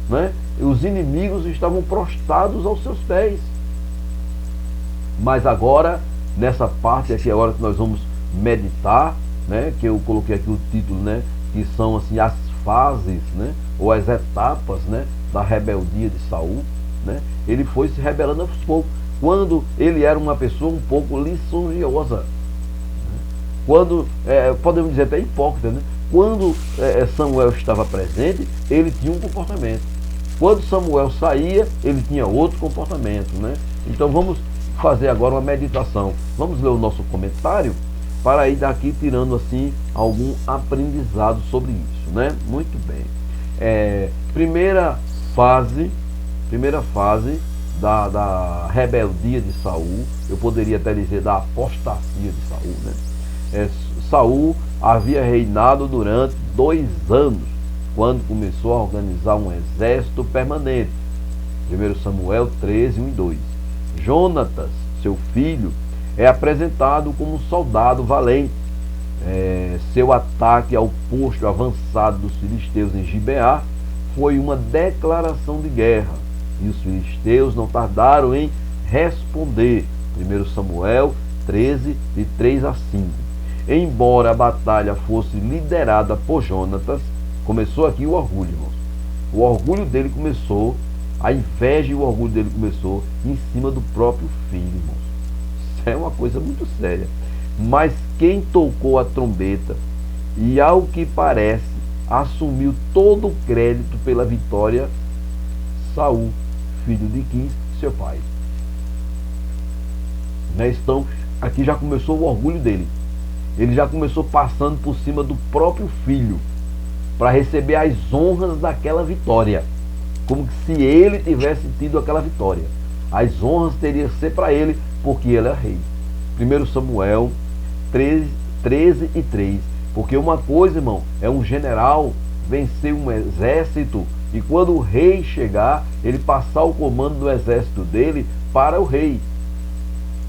né? Os inimigos estavam prostrados aos seus pés. Mas agora, nessa parte aqui, agora que nós vamos meditar, né? Que eu coloquei aqui o título, né? Que são assim as fases, né? Ou as etapas, né? Da rebeldia de Saul, né? Ele foi se rebelando aos poucos. Quando ele era uma pessoa um pouco lisonjeosa, né? Quando, podemos dizer até hipócrita, né? Quando Samuel estava presente, ele tinha um comportamento. Quando Samuel saía, ele tinha outro comportamento, né? Então vamos fazer agora uma meditação. Vamos ler o nosso comentário para ir daqui tirando assim algum aprendizado sobre isso, né? Muito bem. Primeira fase da rebeldia de Saul, eu poderia até dizer da apostasia de Saul, né? Saul havia reinado durante 2 anos, quando começou a organizar um exército permanente. 1 Samuel 13, 1 e 2. Jonatas, seu filho, é apresentado como um soldado valente. Seu ataque ao posto avançado dos filisteus em Gibeá foi uma declaração de guerra, e os filisteus não tardaram em responder. 1 Samuel 13, de 3 a 5. Embora a batalha fosse liderada por Jonatas, começou aqui o orgulho, irmãos. O orgulho dele começou, a inveja e o orgulho dele começou em cima do próprio filho, irmãos. Isso é uma coisa muito séria. Mas quem tocou a trombeta e, ao que parece, assumiu todo o crédito pela vitória, Saul, filho de Quis, seu pai. Então, aqui já começou o orgulho dele. Ele já começou passando por cima do próprio filho para receber as honras daquela vitória, como se ele tivesse tido aquela vitória. As honras teriam que ser para ele, porque ele é rei. 1 Samuel 13 e 3. Porque uma coisa, irmão, é um general vencer um exército, e quando o rei chegar, ele passar o comando do exército dele para o rei.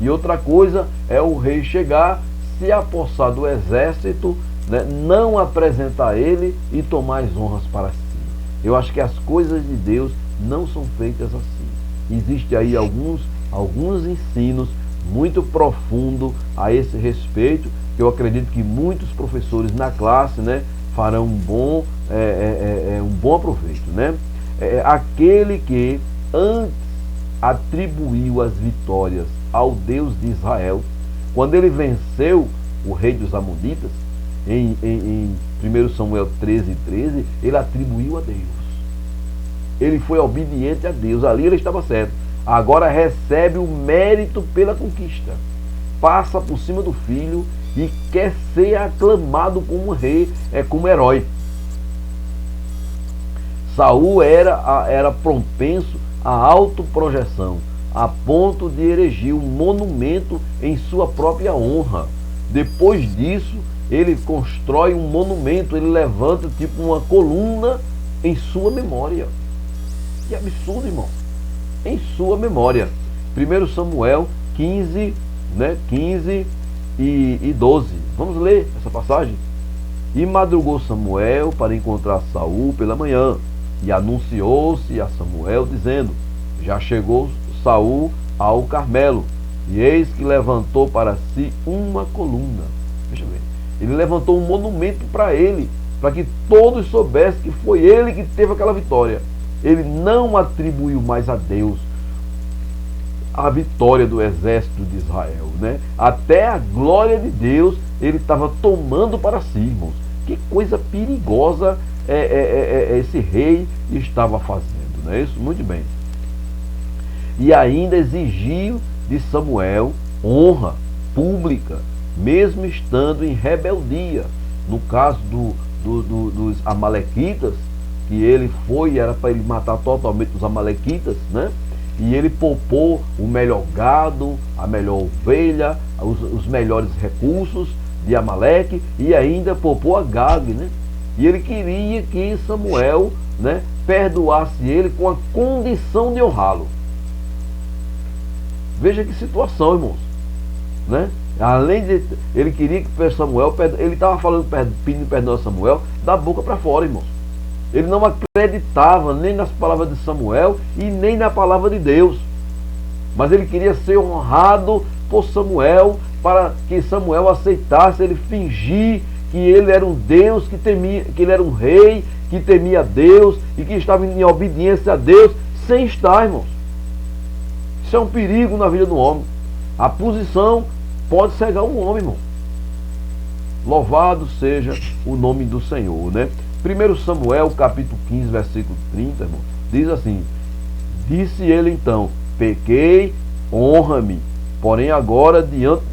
E outra coisa é o rei chegar, se apossar do exército, né, não apresentar ele e tomar as honras para si. Eu acho que as coisas de Deus não são feitas assim. Existem aí alguns ensinos muito profundos a esse respeito, que eu acredito que muitos professores na classe, né, farão um bom aproveito, né? Aquele que antes atribuiu as vitórias ao Deus de Israel, quando ele venceu o rei dos Amonitas, em 1 Samuel 13, 13, ele atribuiu a Deus. Ele foi obediente a Deus, ali ele estava certo. Agora recebe o mérito pela conquista, passa por cima do filho e quer ser aclamado como rei, como herói. Saul era propenso à autoprojeção, a ponto de erigir um monumento em sua própria honra. Depois disso, ele constrói um monumento, ele levanta tipo uma coluna em sua memória. Que absurdo, irmão! Em sua memória. 1 Samuel 15, né? 15 e 12. Vamos ler essa passagem? E madrugou Samuel para encontrar Saul pela manhã, e anunciou-se a Samuel, dizendo: já chegou Saul ao Carmelo, e eis que levantou para si uma coluna. Veja bem. Ele levantou um monumento para ele, para que todos soubessem que foi ele que teve aquela vitória. Ele não atribuiu mais a Deus a vitória do exército de Israel, né? Até a glória de Deus ele estava tomando para si, irmãos. Que coisa perigosa esse rei estava fazendo, não é isso? Muito bem. E ainda exigiu de Samuel honra pública, mesmo estando em rebeldia. No caso dos amalequitas, que ele foi, era para ele matar totalmente os amalequitas, né? E ele poupou o melhor gado, a melhor ovelha, os melhores recursos de Amaleque, e ainda poupou a Gag, né? E ele queria que Samuel, né, perdoasse ele com a condição de honrá-lo. Veja que situação, irmãos, né? Além de ele queria que Samuel, ele estava falando, pedindo perdão a Samuel da boca para fora, irmãos. Ele não acreditava nem nas palavras de Samuel e nem na palavra de Deus. Mas ele queria ser honrado por Samuel, para que Samuel aceitasse ele fingir que ele era um Deus que temia, que ele era um rei que temia a Deus e que estava em obediência a Deus, sem estar, irmãos. Isso é um perigo na vida do homem. A posição pode cegar um homem, irmão. Louvado seja o nome do Senhor, né? 1 Samuel, capítulo 15, versículo 30, irmão, diz assim: disse ele então, pequei, honra-me, porém agora diante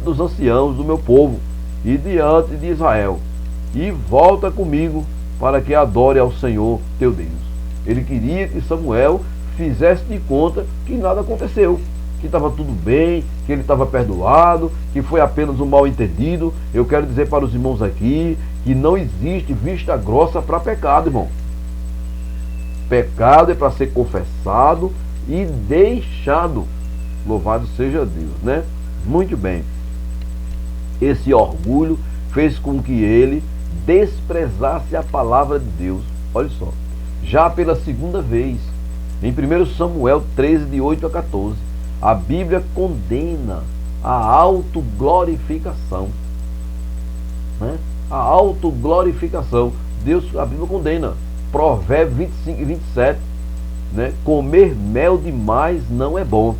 dos anciãos do meu povo e diante de Israel, e volta comigo para que adore ao Senhor teu Deus. Ele queria que Samuel fizesse de conta que nada aconteceu, que estava tudo bem, que ele estava perdoado, que foi apenas um mal entendido. Eu quero dizer para os irmãos aqui que não existe vista grossa para pecado, irmão. Pecado é para ser confessado e deixado. Louvado seja Deus, né? Muito bem. Esse orgulho fez com que ele desprezasse a palavra de Deus. Olha só. Já pela segunda vez, em 1 Samuel 13, de 8 a 14, a Bíblia condena a autoglorificação, né? A autoglorificação. A Bíblia condena. Provérbios 25 e 27, né? Comer mel demais não é bom.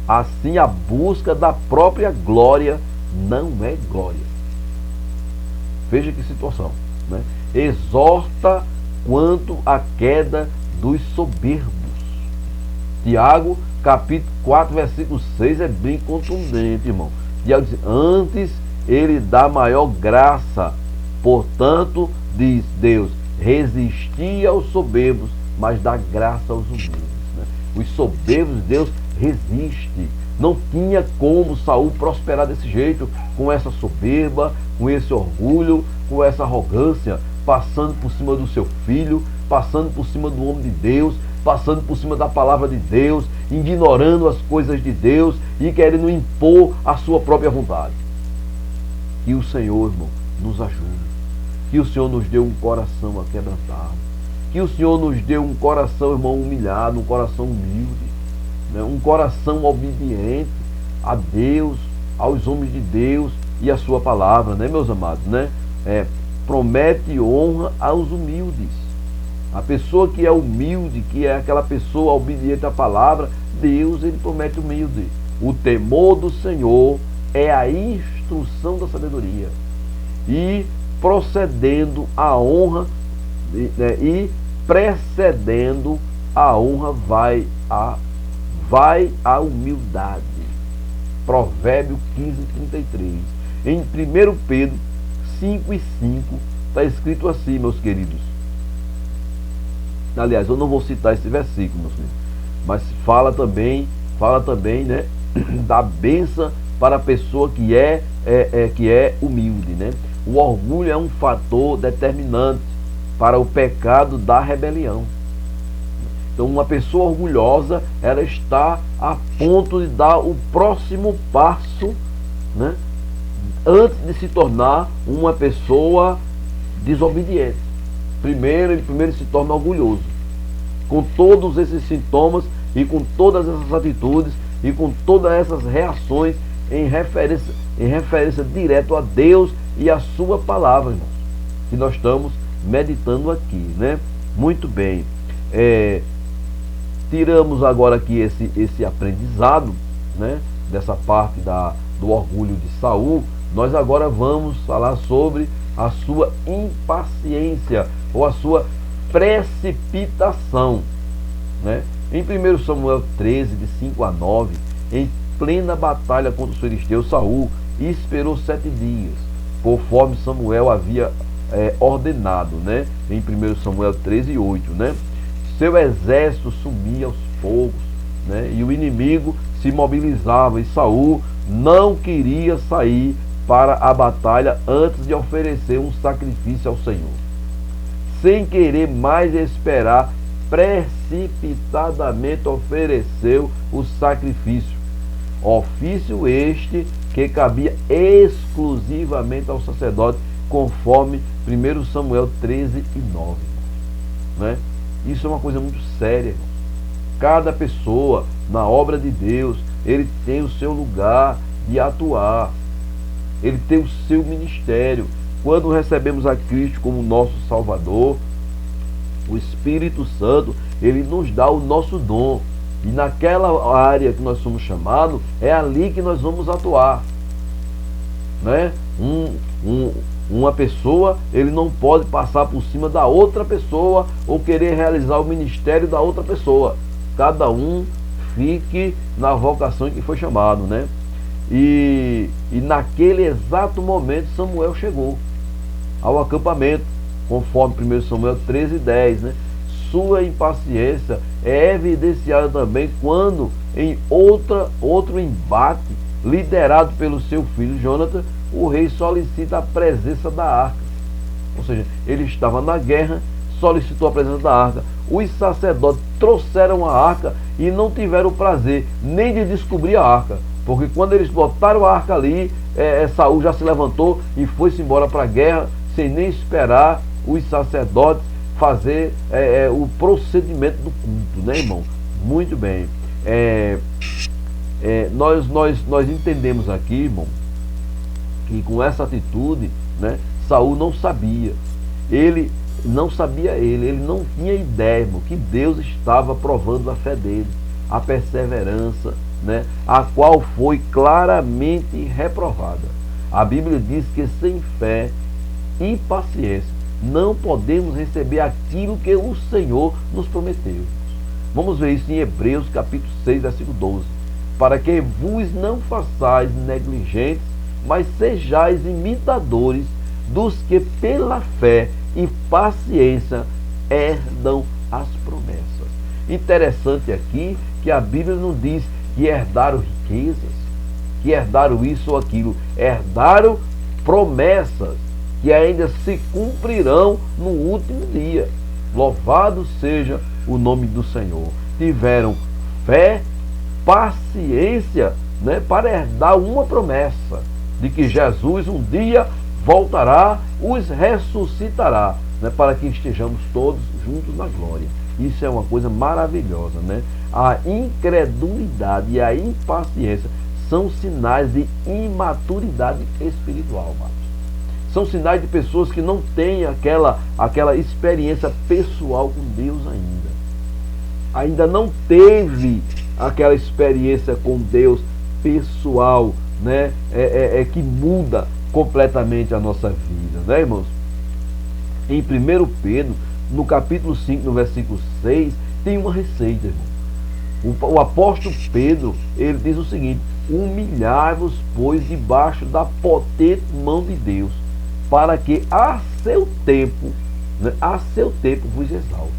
Assim a busca da própria glória não é glória. Veja que situação, né? Exorta quanto à queda dos soberbos. Tiago, capítulo 4, versículo 6 é bem contundente, irmão. Tiago diz: antes ele dá maior graça. Portanto, diz Deus, resistia aos soberbos, mas dá graça aos humildes, né? Os soberbos, Deus resiste. Não tinha como Saul prosperar desse jeito, com essa soberba, com esse orgulho, com essa arrogância, passando por cima do seu filho, passando por cima do homem de Deus, passando por cima da palavra de Deus, ignorando as coisas de Deus e querendo impor a sua própria vontade. Que o Senhor, irmão, nos ajude. Que o Senhor nos dê um coração aquebrantado. Que o Senhor nos dê um coração, irmão, humilhado, um coração humilde, né? Um coração obediente a Deus, aos homens de Deus e a sua palavra, né, meus amados, né? Promete honra aos humildes. A pessoa que é humilde, que é aquela pessoa obediente à palavra, Deus, ele promete humilde. O temor do Senhor é a instrução da sabedoria. E procedendo a honra, né, e precedendo a honra vai a humildade. Provérbio 15, 33. Em 1 Pedro 5 e 5 está escrito assim, meus queridos. Aliás, eu não vou citar esse versículo, meus queridos, mas fala também, né, da bênção para a pessoa que é humilde, né? O orgulho é um fator determinante para o pecado da rebelião. Então, uma pessoa orgulhosa, ela está a ponto de dar o próximo passo, né, antes de se tornar uma pessoa desobediente. Primeiro se torna orgulhoso. Com todos esses sintomas e com todas essas atitudes e com todas essas reações em referência em referência direto a Deus e a sua palavra, irmãos, que nós estamos meditando aqui, né? Muito bem. Tiramos agora aqui esse aprendizado, né, dessa parte do orgulho de Saul. Nós agora vamos falar sobre a sua impaciência ou a sua precipitação, né? Em 1 Samuel 13, de 5 a 9, em plena batalha contra os filisteus, Saul esperou 7 dias, conforme Samuel havia ordenado, né? Em 1 Samuel 13, 8, né? Seu exército sumia aos poucos, né? E o inimigo se mobilizava, e Saul não queria sair para a batalha antes de oferecer um sacrifício ao Senhor. Sem querer mais esperar, precipitadamente ofereceu o sacrifício, ofício este que cabia exclusivamente ao sacerdote, conforme 1 Samuel 13 e 9, né? Isso é uma coisa muito séria, irmão. Cada pessoa na obra de Deus, ele tem o seu lugar de atuar, ele tem o seu ministério. Quando recebemos a Cristo como nosso Salvador, o Espírito Santo, ele nos dá o nosso dom, e naquela área que nós somos chamados, é ali que nós vamos atuar, né? Uma pessoa, ele não pode passar por cima da outra pessoa ou querer realizar o ministério da outra pessoa. Cada um fique na vocação em que foi chamado, né? E naquele exato momento Samuel chegou ao acampamento, conforme 1 Samuel 13, 10, né? Sua impaciência é evidenciada também quando, em outro embate, liderado pelo seu filho Jonathan, o rei solicita a presença da arca. Ou seja, ele estava na guerra, solicitou a presença da arca. Os sacerdotes trouxeram a arca e não tiveram o prazer nem de descobrir a arca, porque quando eles botaram a arca ali, Saul já se levantou e foi-se embora para a guerra, sem nem esperar os sacerdotes fazer o procedimento do culto, né, irmão? Muito bem. Nós entendemos aqui, irmão, que com essa atitude, né, Saul não sabia. Ele não tinha ideia, irmão, que Deus estava provando a fé dele, a perseverança, né, a qual foi claramente reprovada. A Bíblia diz que sem fé e paciência não podemos receber aquilo que o Senhor nos prometeu. Vamos ver isso em Hebreus capítulo 6, versículo 12. Para que vos não façais negligentes, mas sejais imitadores dos que pela fé e paciência herdam as promessas. Interessante aqui que a Bíblia não diz que herdaram riquezas, que herdaram isso ou aquilo, herdaram promessas que ainda se cumprirão no último dia. Louvado seja o nome do Senhor. Tiveram fé, paciência, né, para herdar uma promessa de que Jesus um dia voltará, os ressuscitará, né, para que estejamos todos juntos na glória. Isso é uma coisa maravilhosa, né? A incredulidade e a impaciência são sinais de imaturidade espiritual, amados. São sinais de pessoas que não têm aquela experiência pessoal com Deus ainda. Ainda não teve aquela experiência com Deus pessoal, né? Que muda completamente a nossa vida, né, irmãos? Em 1 Pedro, no capítulo 5, no versículo 6, tem uma receita, irmão. O apóstolo Pedro, ele diz o seguinte: humilhai-vos, pois, debaixo da potente mão de Deus, para que a seu tempo, né, vos exalte.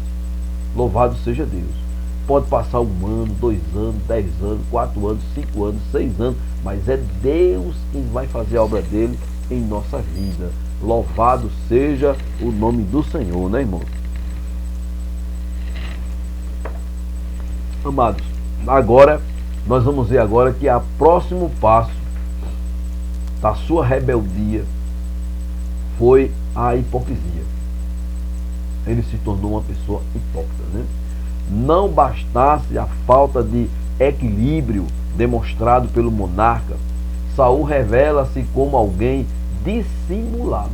Louvado seja Deus. Pode passar 1 ano, 2 anos, 10 anos, 4 anos, 5 anos, 6 anos, mas é Deus quem vai fazer a obra dele em nossa vida. Louvado seja o nome do Senhor, né, irmão? Amados, agora nós vamos ver agora que o próximo passo da sua rebeldia foi a hipocrisia. Ele se tornou uma pessoa hipócrita, né? Não bastasse a falta de equilíbrio demonstrado pelo monarca, Saul revela-se como alguém dissimulado.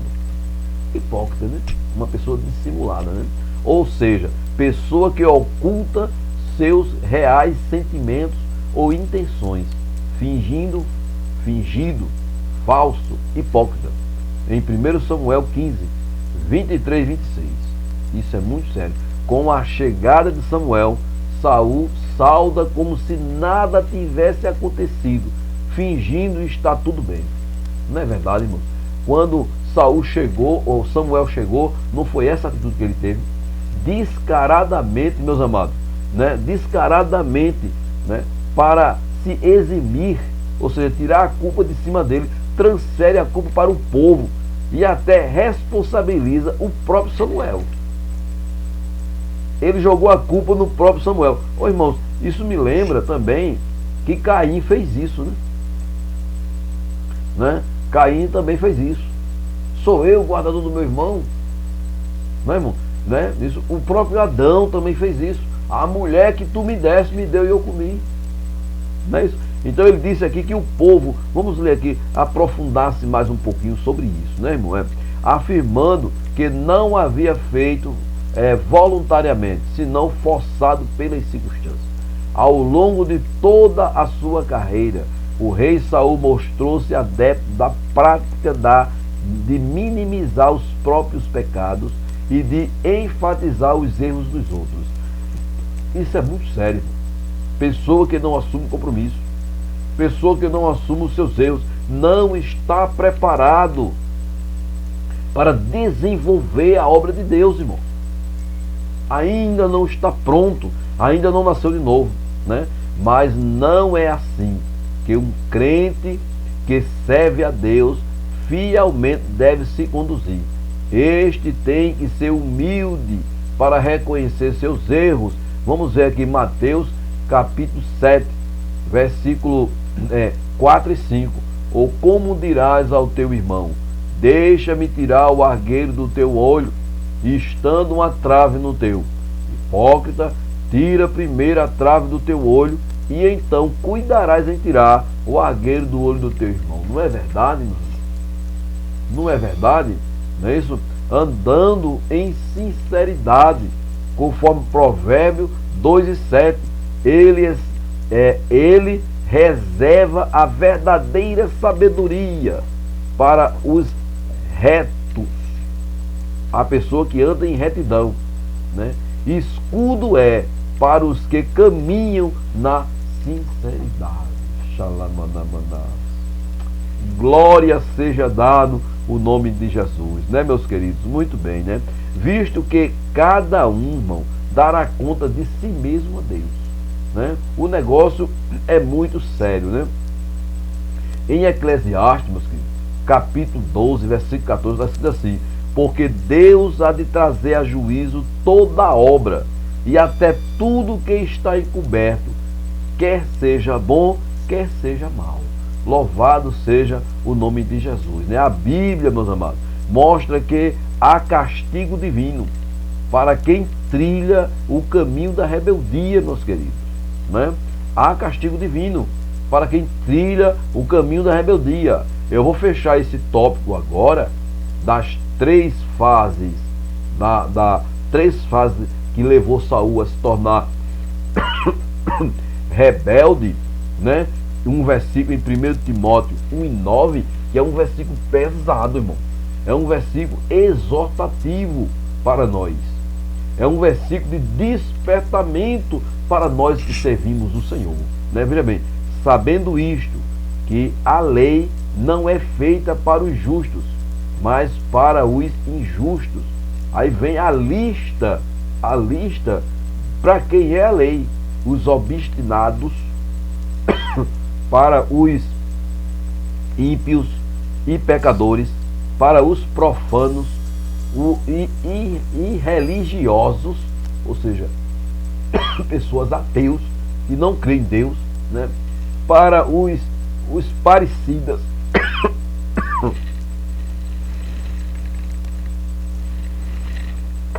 Hipócrita, né? Uma pessoa dissimulada, né? Ou seja, pessoa que oculta seus reais sentimentos ou intenções, fingido, falso, hipócrita. Em 1 Samuel 15, 23 e 26. Isso é muito sério. Com a chegada de Samuel, Saul sauda como se nada tivesse acontecido, fingindo estar tudo bem. Não é verdade, irmão? Quando Saul chegou, ou Samuel chegou, não foi essa atitude que ele teve? Descaradamente, meus amados, né? Descaradamente, né? Para se eximir, ou seja, tirar a culpa de cima dele, transfere a culpa para o povo e até responsabiliza o próprio Samuel. Ele jogou a culpa no próprio Samuel. Ô irmãos, isso me lembra também que Caim fez isso, né? Caim também fez isso. Sou eu o guardador do meu irmão? Não é, irmão? Né? Isso, o próprio Adão também fez isso. A mulher que tu me deste, me deu e eu comi. Não é isso? Então ele disse aqui que o povo, vamos ler aqui, aprofundasse mais um pouquinho sobre isso, né, irmão? Afirmando que não havia feito voluntariamente, senão forçado pelas circunstâncias. Ao longo de toda a sua carreira, o rei Saul mostrou-se adepto da prática de minimizar os próprios pecados e de enfatizar os erros dos outros. Isso é muito sério. Pessoa que não assume compromisso, pessoa que não assume os seus erros, não está preparado para desenvolver a obra de Deus, irmão. Ainda não está pronto, ainda não nasceu de novo, né? Mas não é assim que um crente que serve a Deus fielmente deve se conduzir. Este tem que ser humilde para reconhecer seus erros. Vamos ver aqui Mateus capítulo 7, versículo 4 e 5. Ou como dirás ao teu irmão, deixa-me tirar o argueiro do teu olho, estando uma trave no teu. Hipócrita, tira primeiro a trave do teu olho, e então cuidarás em tirar o argueiro do olho do teu irmão. Não é verdade, irmão? Não é verdade? Não é isso? Andando em sinceridade, conforme Provérbio 2 e 7. Ele reserva a verdadeira sabedoria para os retos, a pessoa que anda em retidão, né? Escudo é para os que caminham na sinceridade. Xalamanamaná. Glória seja dado o nome de Jesus, né, meus queridos? Muito bem, né? Visto que cada um, irmão, dará conta de si mesmo a Deus, né? O negócio é muito sério, né? Em Eclesiastes, meus queridos, capítulo 12, versículo 14, está escrito assim: porque Deus há de trazer a juízo toda a obra e até tudo que está encoberto, quer seja bom, quer seja mal. Louvado seja o nome de Jesus, né? A Bíblia, meus amados, mostra que há castigo divino para quem trilha o caminho da rebeldia, meus queridos, né? Há castigo divino para quem trilha o caminho da rebeldia. Eu vou fechar esse tópico agora das três fases, três fases que levou Saul a se tornar rebelde, né? Um versículo em 1 Timóteo 1 e 9, que é um versículo pesado, irmão. É um versículo exortativo para nós. É um versículo de despertamento para nós que servimos o Senhor, né? Veja bem, sabendo isto, que a lei não é feita para os justos, mas para os injustos. Aí vem a lista para quem é a lei: os obstinados, para os ímpios e pecadores, para os profanos e irreligiosos, ou seja, pessoas ateus que não creem em Deus, né? Para os parecidas,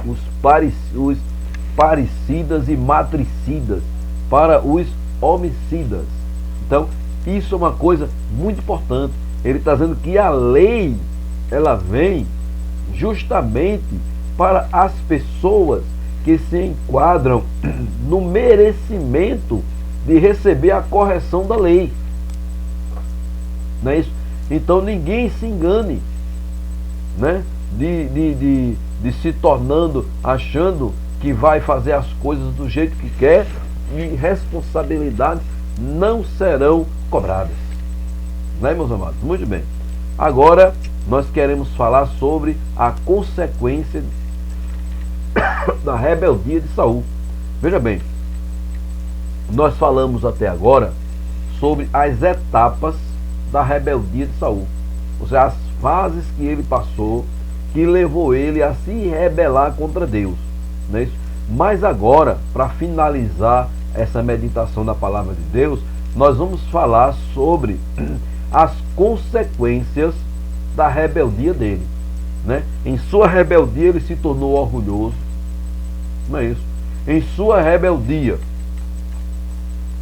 os parecidas e matricidas, para os homicidas. Então, Isso é uma coisa muito importante. Ele está dizendo que a lei, ela vem justamente para as pessoas que se enquadram no merecimento de receber a correção da lei. Não é isso? Então ninguém se engane, né? De se tornando, achando que vai fazer as coisas do jeito que quer e responsabilidades não serão cobradas. Né, meus amados? Muito bem. Agora nós queremos falar sobre a consequência da rebeldia de Saul. Veja bem, nós falamos até agora sobre as etapas da rebeldia de Saul, ou seja, as fases que ele passou, que levou ele a se rebelar contra Deus, não é isso? Mas agora, para finalizar essa meditação da palavra de Deus, nós vamos falar sobre as consequências da rebeldia dele, né? Em sua rebeldia ele se tornou orgulhoso, não é isso? Em sua rebeldia,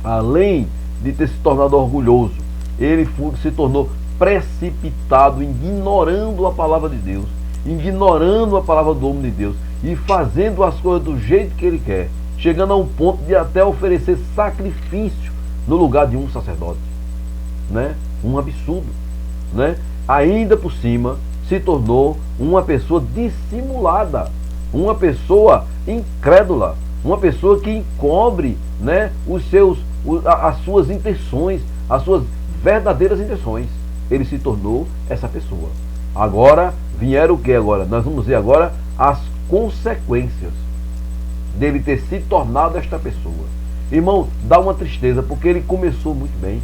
além de ter se tornado orgulhoso, ele se tornou precipitado, ignorando a palavra de Deus, ignorando a palavra do homem de Deus e fazendo as coisas do jeito que ele quer, chegando a um ponto de até oferecer sacrifício no lugar de um sacerdote, né? Um absurdo, né? Ainda por cima se tornou uma pessoa dissimulada, uma pessoa incrédula, uma pessoa que encobre, né, as suas intenções, as suas verdadeiras intenções. Ele se tornou essa pessoa. Agora vieram o que agora? Nós vamos ver agora as consequências dele ter se tornado esta pessoa. Irmão, dá uma tristeza, porque ele começou muito bem.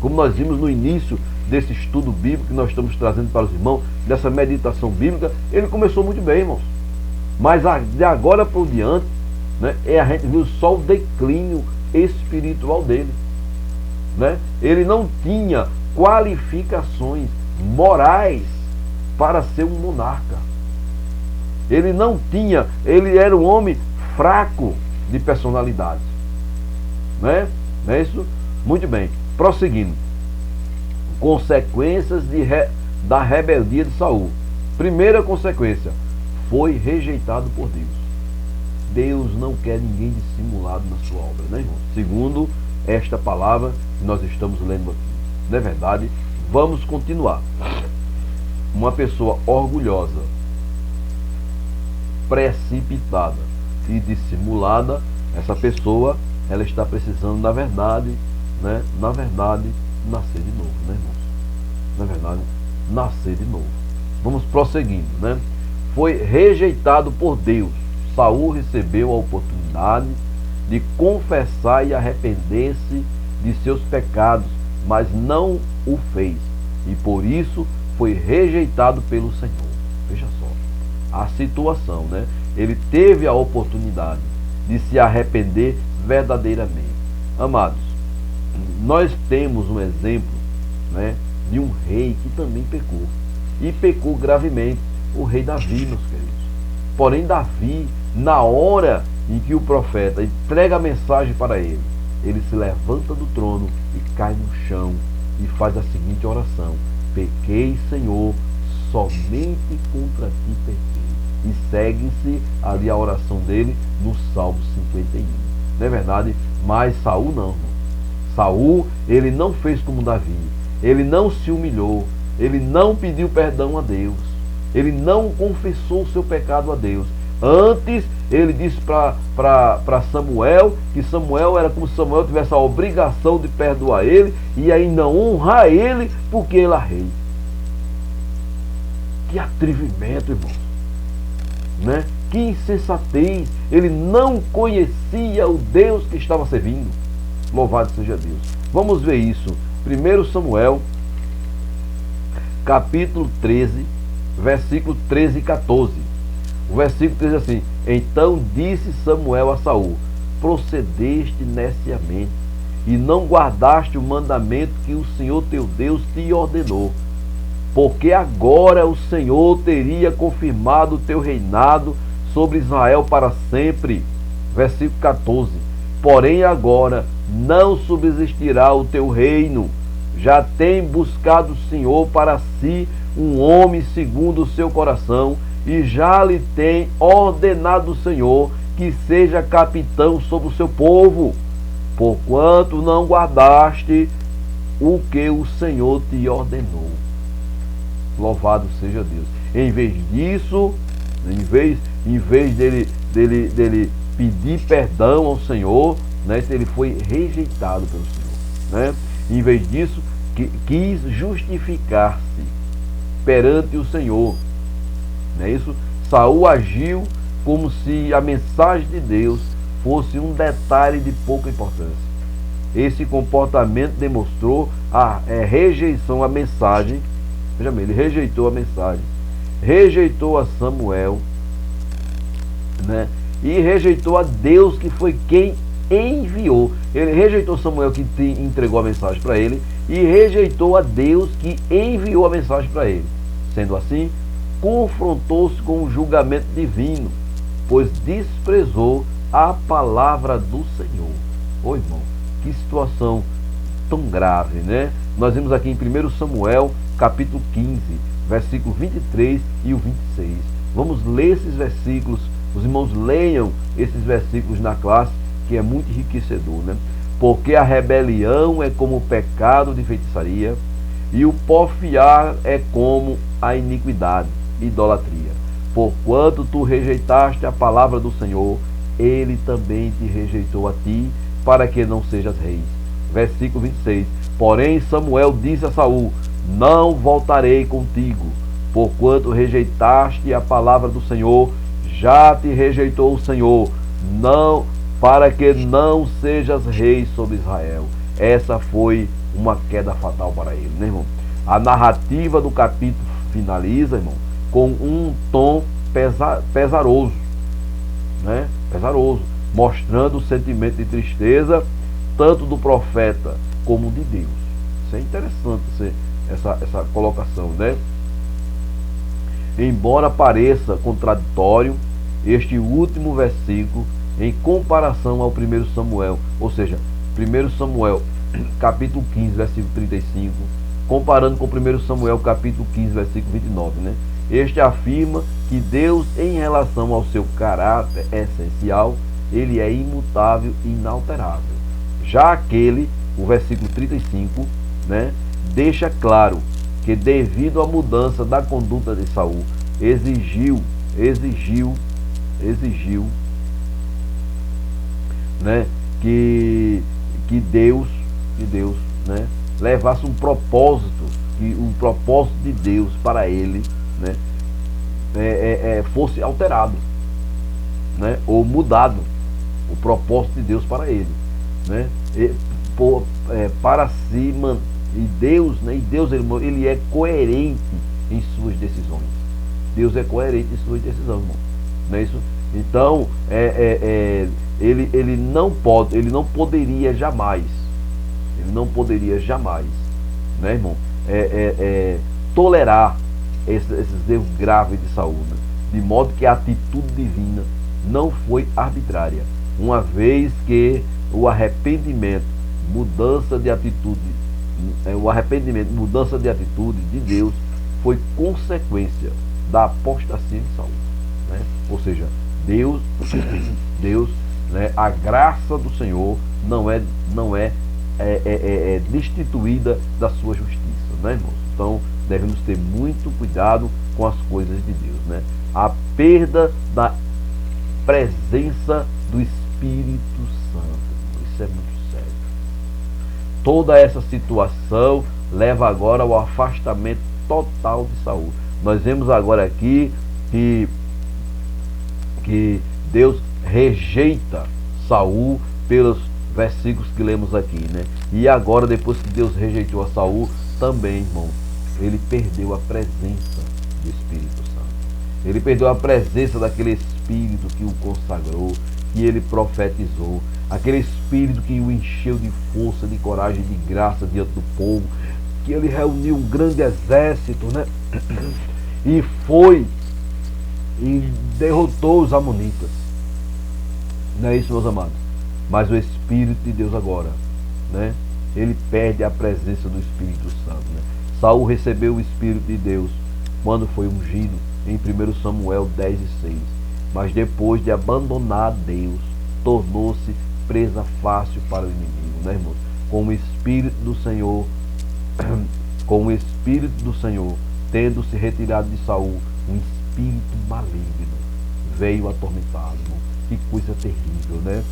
Como nós vimos no início desse estudo bíblico que nós estamos trazendo para os irmãos, dessa meditação bíblica, ele começou muito bem, irmãos. Mas de agora por diante, né, a gente viu só o declínio espiritual dele, né? Ele não tinha qualificações morais para ser um monarca. Ele não tinha, ele era um homem fraco de personalidade, né? Não é isso? Muito bem, prosseguindo. Consequências da rebeldia de Saul. Primeira consequência, foi rejeitado por Deus. Deus não quer ninguém dissimulado na sua obra, né, irmão? Segundo esta palavra que nós estamos lendo aqui. Não é verdade? Vamos continuar. Uma pessoa orgulhosa, precipitada e dissimulada, essa pessoa, ela está precisando, na verdade, né? Na verdade, nascer de novo, né, irmãos? Na verdade, nascer de novo. Vamos prosseguindo, né? Foi rejeitado por Deus. Saul recebeu a oportunidade de confessar e arrepender-se de seus pecados, mas não o fez, e por isso foi rejeitado pelo Senhor. Veja só a situação, né? Ele teve a oportunidade de se arrepender verdadeiramente. Amados, nós temos um exemplo, né, de um rei que também pecou, e pecou gravemente, o rei Davi, meus queridos. Porém, Davi, na hora em que o profeta entrega a mensagem para ele, ele se levanta do trono e cai no chão e faz a seguinte oração: pequei, Senhor, somente contra ti pequei. E segue-se ali a oração dele no Salmo 51. Não é verdade? Mas Saul não, irmão. Saul, ele não fez como Davi. Ele não se humilhou. Ele não pediu perdão a Deus. Ele não confessou o seu pecado a Deus. Antes, ele disse para Samuel que Samuel era como se Samuel tivesse a obrigação de perdoar ele e ainda honrar ele porque ele é rei. Que atrevimento, irmãos, né? Que insensatez. Ele não conhecia o Deus que estava servindo. Louvado seja Deus. Vamos ver isso. 1 Samuel, capítulo 13, versículo 13 e 14. O versículo diz assim: então disse Samuel a Saul: procedeste neciamente e não guardaste o mandamento que o Senhor teu Deus te ordenou, porque agora o Senhor teria confirmado o teu reinado sobre Israel para sempre. Versículo 14: porém agora não subsistirá o teu reino, já tem buscado o Senhor para si um homem segundo o seu coração, e já lhe tem ordenado o Senhor que seja capitão sobre o seu povo, porquanto não guardaste o que o Senhor te ordenou. Louvado seja Deus. Em vez disso, em vez dele pedir perdão ao Senhor, né, ele foi rejeitado pelo Senhor, né? Em vez disso, quis justificar-se perante o Senhor, não é isso? Saul agiu como se a mensagem de Deus fosse um detalhe de pouca importância. Esse comportamento demonstrou a rejeição à mensagem. Veja bem, ele rejeitou a mensagem, rejeitou a Samuel, né? E rejeitou a Deus, que foi quem enviou. Ele rejeitou Samuel, que entregou a mensagem para ele, e rejeitou a Deus, que enviou a mensagem para ele. Sendo assim, confrontou-se com o julgamento divino, pois desprezou a palavra do Senhor. Ô irmão, que situação tão grave, né? Nós vimos aqui em 1 Samuel, capítulo 15, versículo 23 e o 26. Vamos ler esses versículos. Os irmãos leiam esses versículos na classe, que é muito enriquecedor, né? Porque a rebelião é como o pecado de feitiçaria, e o porfiar é como a iniquidade, idolatria. Porquanto tu rejeitaste a palavra do Senhor, ele também te rejeitou a ti, para que não sejas reis. Versículo 26. Porém Samuel disse a Saul: não voltarei contigo, porquanto rejeitaste a palavra do Senhor, já te rejeitou o Senhor, não, para que não sejas rei sobre Israel. Essa foi uma queda fatal para ele, né, irmão? A narrativa do capítulo finaliza, irmão, com um tom pesaroso, né? Pesaroso, mostrando o sentimento de tristeza tanto do profeta como de Deus. Isso é interessante, essa colocação, né? Embora pareça contraditório, este último versículo em comparação ao 1 Samuel, ou seja, 1 Samuel capítulo 15, versículo 35, comparando com 1 Samuel capítulo 15, versículo 29, né? Este afirma que Deus, em relação ao seu caráter essencial, ele é imutável e inalterável. Já aquele, o versículo 35, né, deixa claro que devido à mudança da conduta de Saul, exigiu, né, que Deus, né, levasse um propósito de Deus para ele, né, fosse alterado, né, ou mudado, o propósito de Deus para ele, né, para si manter. E Deus, né, ele é coerente em suas decisões. Deus é coerente em suas decisões, irmão. Não é isso? Então, ele não poderia jamais, né, irmão, tolerar esses erros graves de Saul, né? De modo que a atitude divina não foi arbitrária, uma vez que o arrependimento, mudança de atitude de Deus foi consequência da apostasia de Saul, né? Ou seja, Deus, né, a graça do Senhor não é destituída da sua justiça, né, irmãos? Então devemos ter muito cuidado com as coisas de Deus, né? A perda da presença do Espírito Santo, isso é muito sério. Toda essa situação leva agora ao afastamento total de Saul. Nós vemos agora aqui que Deus rejeita Saul pelos versículos que lemos aqui, né? E agora, depois que Deus rejeitou a Saul, também, irmão, ele perdeu a presença do Espírito Santo. Ele perdeu a presença daquele Espírito que o consagrou, que ele profetizou, aquele Espírito que o encheu de força, de coragem, de graça diante do povo, que ele reuniu um grande exército, né? E foi e derrotou os amonitas. Não é isso, meus amados? Mas o Espírito de Deus agora, né, ele perde a presença do Espírito Santo, né? Saul recebeu o Espírito de Deus quando foi ungido em 1 Samuel 10:6. Mas depois de abandonar Deus, tornou-se presa fácil para o inimigo, né, irmãos? Com o Espírito do Senhor, com o Espírito do Senhor, tendo se retirado de Saul, um espírito maligno veio atormentá-lo, irmão. Que coisa terrível, né?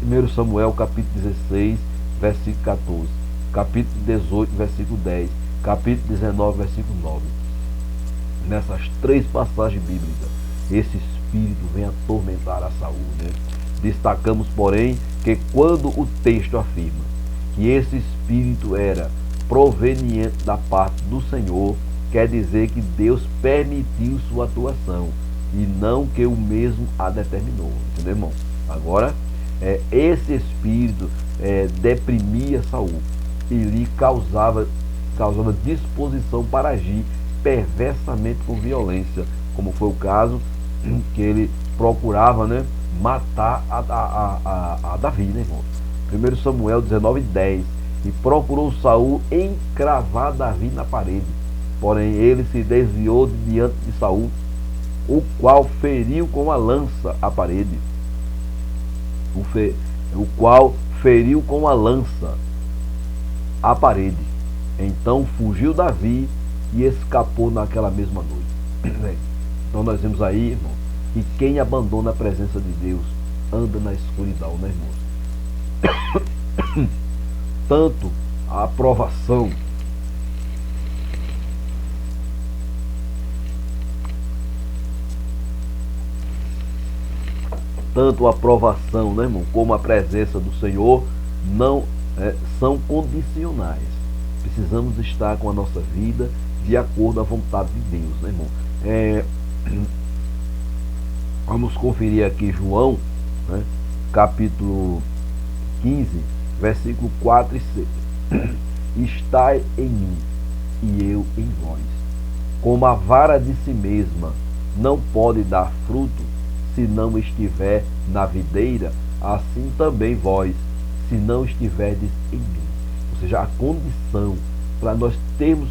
1 Samuel capítulo 16, versículo 14, capítulo 18, versículo 10, capítulo 19, versículo 9. Nessas três passagens bíblicas, esse espírito vem atormentar a Saul, né? Destacamos, porém, que quando o texto afirma que esse espírito era proveniente da parte do Senhor, quer dizer que Deus permitiu sua atuação e não que o mesmo a determinou, entendeu, irmão? Agora, esse espírito deprimia Saul e lhe causava disposição para agir perversamente com violência, como foi o caso que ele procurava, né, matar a Davi, né, irmão? 1 Samuel 19:10, e procurou Saul encravar Davi na parede, porém ele se desviou de diante de Saul, o qual feriu com a lança a parede, o qual feriu com a lança a parede. Então fugiu Davi e escapou naquela mesma noite. Então nós vemos aí, irmão, que quem abandona a presença de Deus anda na escuridão, né, irmãos? Tanto a aprovação né, irmão, como a presença do Senhor não são condicionais. Precisamos estar com a nossa vida de acordo à vontade de Deus, né, irmão? Vamos conferir aqui João, né, capítulo 15, versículo 4 e 6. Estai em mim e eu em vós. Como a vara de si mesma não pode dar fruto se não estiver na videira, assim também vós, se não estiverdes em mim. Ou seja, a condição para nós termos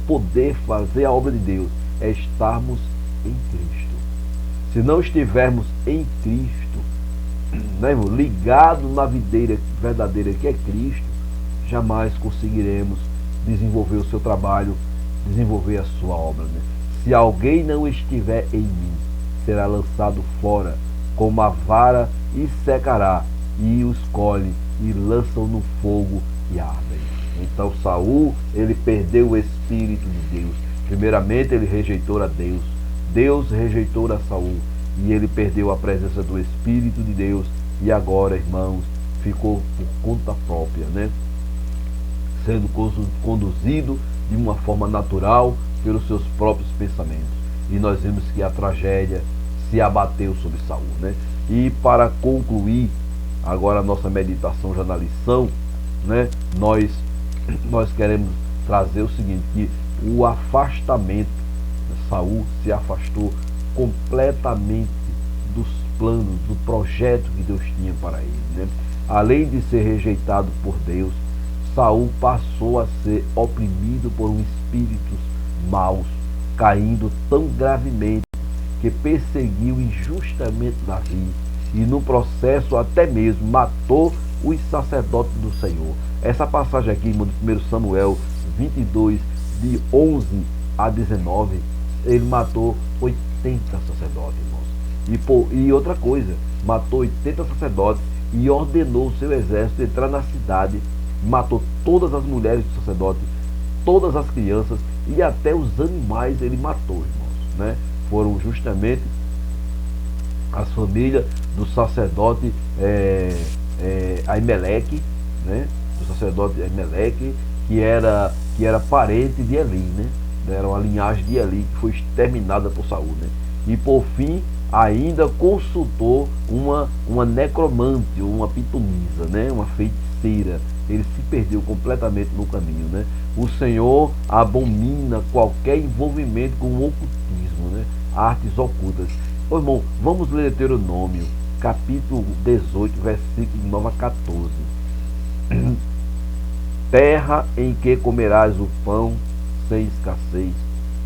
poder fazer a obra de Deus é estarmos em Cristo. Se não estivermos em Cristo, né, irmão, ligado na videira verdadeira que é Cristo, jamais conseguiremos desenvolver o seu trabalho, desenvolver a sua obra, né? Se alguém não estiver em mim, será lançado fora como a vara e secará, e os colhem e lançam no fogo e ardem. Então Saul, ele perdeu o Espírito de Deus. Primeiramente ele rejeitou a Deus, Deus rejeitou a Saul, e ele perdeu a presença do Espírito de Deus, e agora, irmãos, ficou por conta própria, né? Sendo conduzido de uma forma natural pelos seus próprios pensamentos. E nós vemos que a tragédia se abateu sobre Saul, né? E para concluir agora a nossa meditação já na lição, né, nós queremos trazer o seguinte, que o afastamento, Saul se afastou completamente dos planos, do projeto que Deus tinha para ele, né? Além de ser rejeitado por Deus, Saul passou a ser oprimido por espíritos maus, caindo tão gravemente que perseguiu injustamente Davi e no processo até mesmo matou os sacerdotes do Senhor. Essa passagem aqui, irmão, de 1 Samuel 22, de 11 a 19, ele matou 80 sacerdotes, irmãos. E outra coisa, matou 80 sacerdotes e ordenou o seu exército entrar na cidade, matou todas as mulheres dos sacerdotes, todas as crianças e até os animais ele matou, irmãos, né? Foram justamente as famílias do sacerdote Aimeleque, né? Do sacerdote Aimeleque, que era parente de Eli, né? Era uma linhagem de Eli que foi exterminada por Saul, né? E por fim ainda consultou uma necromante, uma pitonisa, né? Uma feiticeira. Ele se perdeu completamente no caminho, né? O Senhor abomina qualquer envolvimento com o ocultismo, né? Artes ocultas. Ô, irmão, vamos ler Deuteronômio, capítulo 18, versículo 9 a 14. terra em que comerás o pão sem escassez,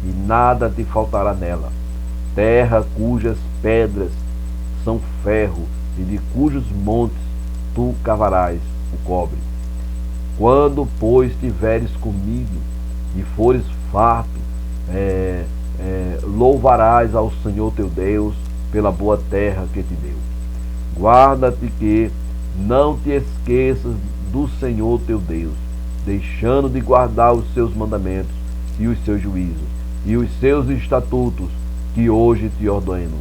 e nada te faltará nela. Terra cujas pedras são ferro, e de cujos montes tu cavarás o cobre. Quando, pois, tiveres comido e fores farto, louvarás ao Senhor teu Deus pela boa terra que te deu. Guarda-te que não te esqueças do Senhor teu Deus, deixando de guardar os seus mandamentos e os seus juízos e os seus estatutos que hoje te ordeno,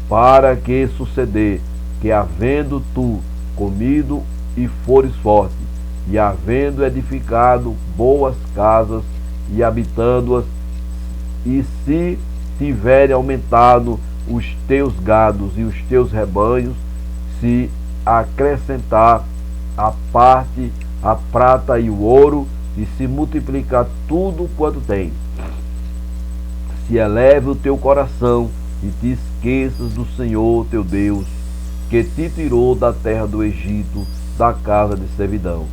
para que suceder que, havendo tu comido e fores forte, e havendo edificado boas casas e habitando-as, e se tiverem aumentado os teus gados e os teus rebanhos, se acrescentar a parte a prata e o ouro, e se multiplicar tudo quanto tens, se eleve o teu coração e te esqueças do Senhor teu Deus, que te tirou da terra do Egito, da casa de servidão.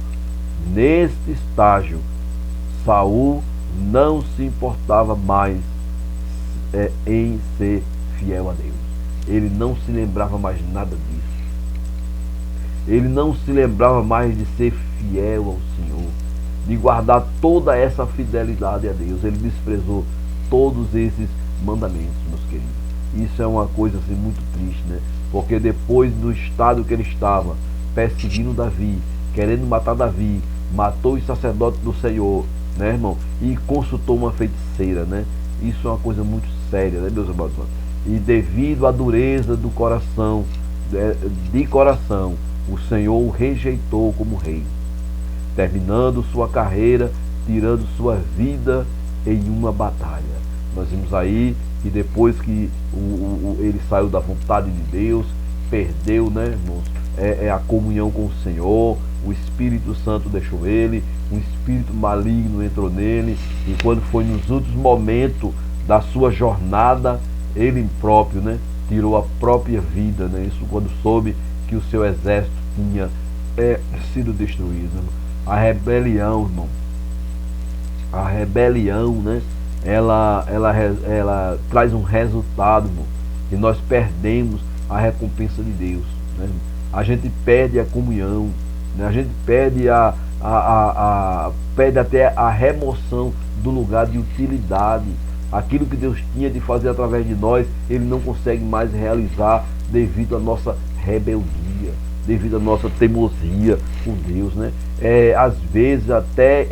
Neste estágio, Saul não se importava mais em ser fiel a Deus. Ele não se lembrava mais nada disso. Ele não se lembrava mais de ser fiel ao Senhor, de guardar toda essa fidelidade a Deus. Ele desprezou todos esses mandamentos, meus queridos. Isso é uma coisa assim, muito triste, né? Porque depois do estado que ele estava, perseguindo Davi, querendo matar Davi, matou os sacerdotes do Senhor, né, irmão? E consultou uma feiticeira, né? Isso é uma coisa muito séria, né, meus irmãos? E devido à dureza do coração, de coração, o Senhor o rejeitou como rei, terminando sua carreira, tirando sua vida em uma batalha. Nós vimos aí que depois que ele saiu da vontade de Deus, perdeu, né, irmãos, a comunhão com o Senhor, o Espírito Santo deixou ele, um espírito maligno entrou nele, e quando foi nos últimos momentos da sua jornada, ele próprio, né, tirou a própria vida, né, isso quando soube que o seu exército tinha sido destruído. Irmão. A rebelião, irmão, a rebelião, né, ela traz um resultado, irmão, e nós perdemos a recompensa de Deus, né? A gente perde a comunhão, né? A gente perde perde até a remoção do lugar de utilidade. Aquilo que Deus tinha de fazer através de nós, Ele não consegue mais realizar devido à nossa rebeldia, devido à nossa teimosia com Deus, né? Às vezes até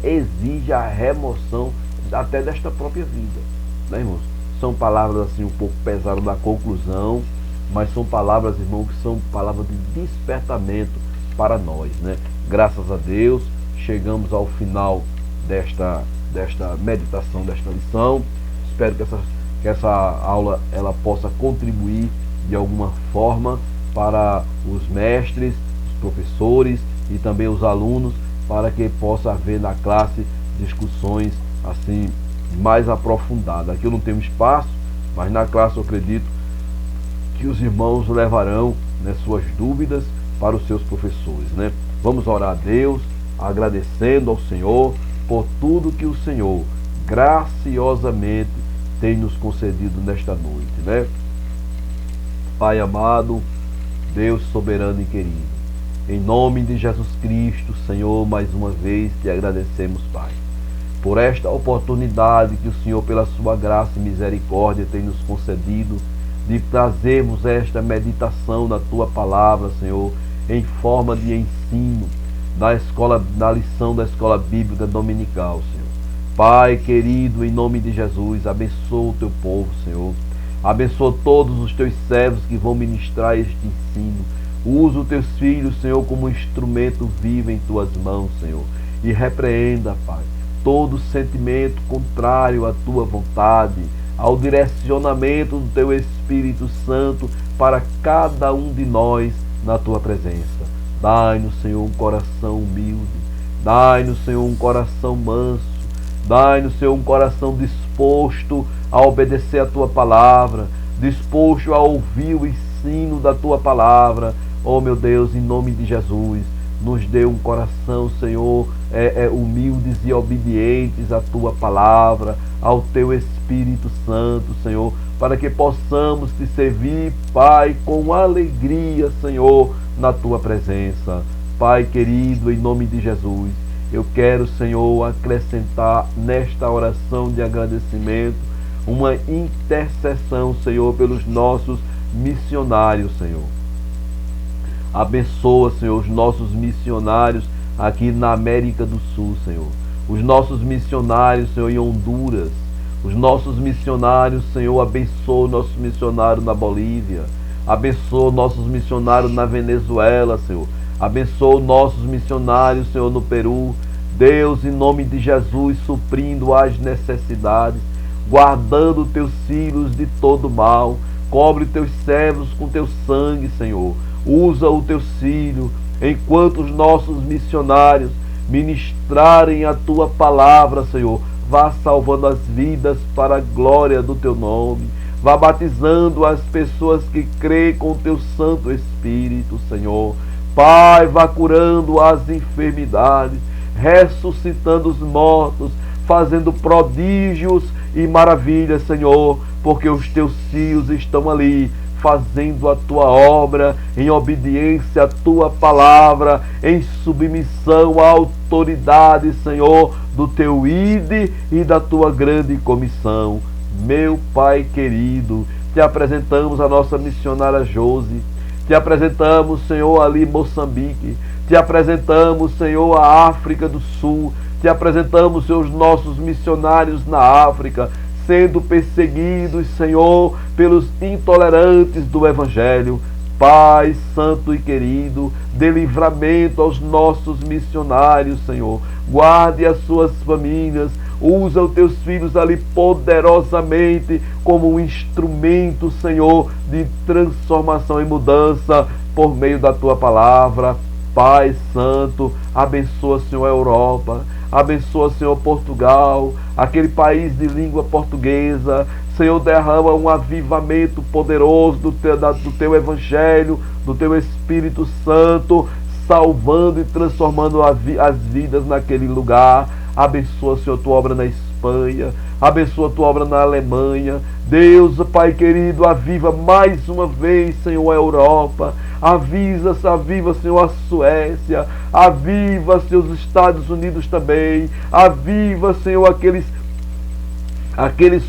exige a remoção até desta própria vida, né, irmãos? São palavras assim um pouco pesadas na conclusão, mas são palavras, irmão, que são palavras de despertamento para nós, né? Graças a Deus, chegamos ao final desta meditação, desta lição. Espero que essa aula ela possa contribuir de alguma forma para os mestres, os professores e também os alunos, para que possa haver na classe discussões assim mais aprofundadas. Aqui eu não tenho espaço, mas na classe eu acredito que os irmãos levarão, né, suas dúvidas para os seus professores, né? Vamos orar a Deus, agradecendo ao Senhor por tudo que o Senhor graciosamente tem nos concedido nesta noite, né? Pai amado, Deus soberano e querido, em nome de Jesus Cristo, Senhor, mais uma vez te agradecemos, Pai, por esta oportunidade que o Senhor, pela sua graça e misericórdia, tem nos concedido de trazermos esta meditação na tua palavra, Senhor, em forma de ensino da lição da escola bíblica dominical, Senhor. Pai querido, em nome de Jesus, abençoa o teu povo, Senhor. Abençoa todos os teus servos que vão ministrar este ensino. Usa os teus filhos, Senhor, como instrumento vivo em tuas mãos, Senhor. E repreenda, Pai, todo sentimento contrário à tua vontade, ao direcionamento do teu Espírito Santo para cada um de nós na tua presença. Dai-nos, Senhor, um coração humilde. Dai-nos, Senhor, um coração manso. Dai-nos, Senhor, um coração disposto a obedecer a tua palavra, disposto a ouvir o ensino da tua palavra. Oh, meu Deus, em nome de Jesus, nos dê um coração, Senhor, humildes e obedientes à Tua palavra, ao Teu Espírito Santo, Senhor, para que possamos Te servir, Pai, com alegria, Senhor, na Tua presença. Pai querido, em nome de Jesus, eu quero, Senhor, acrescentar nesta oração de agradecimento uma intercessão, Senhor, pelos nossos missionários, Senhor. Abençoa, Senhor, os nossos missionários aqui na América do Sul, Senhor. Os nossos missionários, Senhor, em Honduras. Os nossos missionários, Senhor, abençoa o nosso missionário na Bolívia. Abençoa nossos missionários na Venezuela, Senhor. Abençoa nossos missionários, Senhor, no Peru. Deus, em nome de Jesus, suprindo as necessidades, guardando teus filhos de todo mal. Cobre teus servos com teu sangue, Senhor. Usa o teu filho enquanto os nossos missionários ministrarem a tua palavra, Senhor. Vá salvando as vidas para a glória do teu nome. Vá batizando as pessoas que creem com o teu Santo Espírito, Senhor. Pai, vá curando as enfermidades, ressuscitando os mortos, fazendo prodígios e maravilhas, Senhor, porque os teus filhos estão ali, fazendo a tua obra, em obediência à tua palavra, em submissão à autoridade, Senhor, do teu ID e da tua grande comissão. Meu Pai querido, te apresentamos a nossa missionária Josi, te apresentamos, Senhor, ali em Moçambique, te apresentamos, Senhor, a África do Sul, te apresentamos, Senhor, os nossos missionários na África, sendo perseguidos, Senhor, pelos intolerantes do Evangelho. Pai santo e querido, dê livramento aos nossos missionários, Senhor. Guarde as suas famílias, usa os teus filhos ali poderosamente como um instrumento, Senhor, de transformação e mudança por meio da tua palavra. Pai santo, abençoa, Senhor, a Europa, abençoa, Senhor, Portugal, aquele país de língua portuguesa. Senhor, derrama um avivamento poderoso do teu Evangelho, do teu Espírito Santo, salvando e transformando as vidas naquele lugar. Abençoa, Senhor, tua obra na Espanha, abençoa tua obra na Alemanha. Deus, Pai querido, aviva mais uma vez, Senhor, a Europa. Aviva, Senhor, a Suécia. Aviva, Senhor, os Estados Unidos também. Aviva, Senhor, aqueles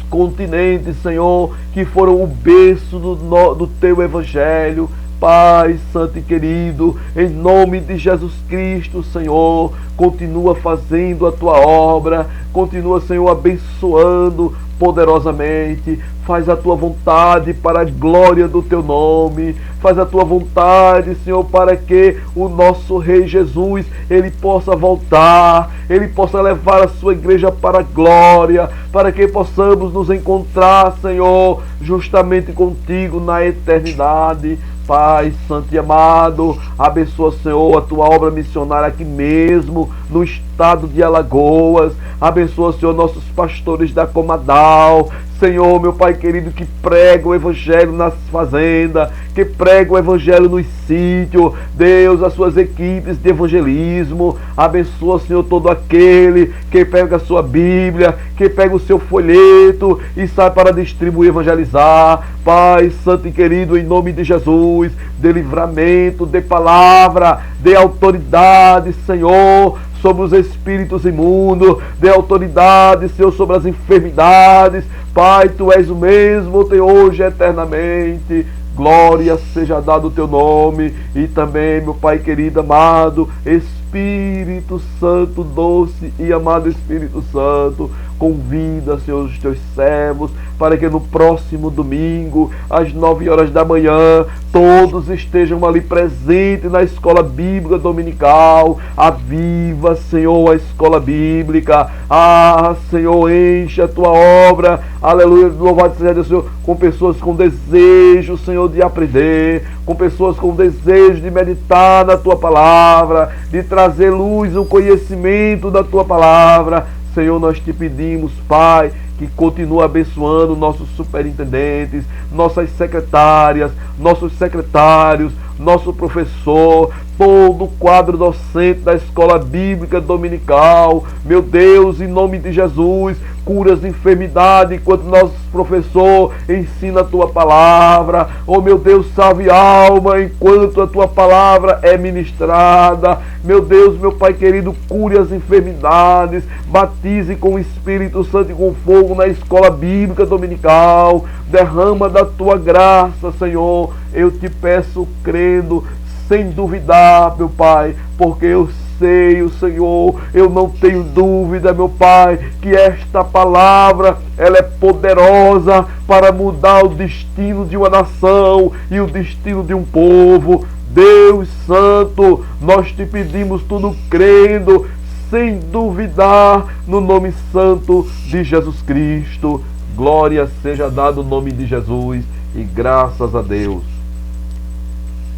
continentes, Senhor, que foram o berço do teu Evangelho. Pai santo e querido, em nome de Jesus Cristo, Senhor, continua fazendo a tua obra, continua, Senhor, abençoando poderosamente. Faz a tua vontade para a glória do teu nome. Faz a tua vontade, Senhor, para que o nosso Rei Jesus, ele possa voltar, ele possa levar a sua igreja para a glória, para que possamos nos encontrar, Senhor, justamente contigo na eternidade. Pai santo e amado, abençoa, Senhor, a tua obra missionária aqui mesmo, no estado de Alagoas. Abençoa, Senhor, nossos pastores da Comadal. Senhor, meu Pai querido, que prega o Evangelho nas fazendas, que prega o Evangelho nos sítios. Deus, as suas equipes de evangelismo. Abençoa, Senhor, todo aquele que pega a sua Bíblia, que pega o seu folheto e sai para distribuir, evangelizar. Pai santo e querido, em nome de Jesus, dê livramento, dê palavra, dê autoridade, Senhor, sobre os espíritos imundos, dê autoridade, Senhor, sobre as enfermidades. Pai, Tu és o mesmo, ontem, hoje, eternamente. Glória seja dado o Teu nome. E também, meu Pai querido, amado Espírito Santo, doce e amado Espírito Santo, convida, Senhor, os Teus servos, para que no próximo domingo, às 9 horas da manhã, todos estejam ali presentes na escola bíblica dominical. Aviva, Senhor, a escola bíblica. Ah, Senhor, enche a Tua obra. Aleluia, louvado seja Deus, Senhor, com pessoas com desejo, Senhor, de aprender, com pessoas com desejo de meditar na Tua palavra, de trazer luz, o conhecimento da Tua palavra. Senhor, nós te pedimos, Pai, que continue abençoando nossos superintendentes, nossas secretárias, nossos secretários, nosso professor. todo o quadro docente da escola bíblica dominical. Meu Deus, em nome de Jesus, cura as enfermidades enquanto nosso professor ensina a tua palavra. Oh meu Deus, salve alma enquanto a tua palavra é ministrada. Meu Deus, meu Pai querido, cure as enfermidades, batize com o Espírito Santo e com fogo na escola bíblica dominical. Derrama da tua graça, Senhor. Eu te peço crendo, sem duvidar, meu Pai, porque eu sei, Senhor, eu não tenho dúvida, meu Pai, que esta palavra, ela é poderosa para mudar o destino de uma nação e o destino de um povo. Deus Santo, nós te pedimos tudo crendo, sem duvidar, no nome santo de Jesus Cristo. Glória seja dada o nome de Jesus e graças a Deus.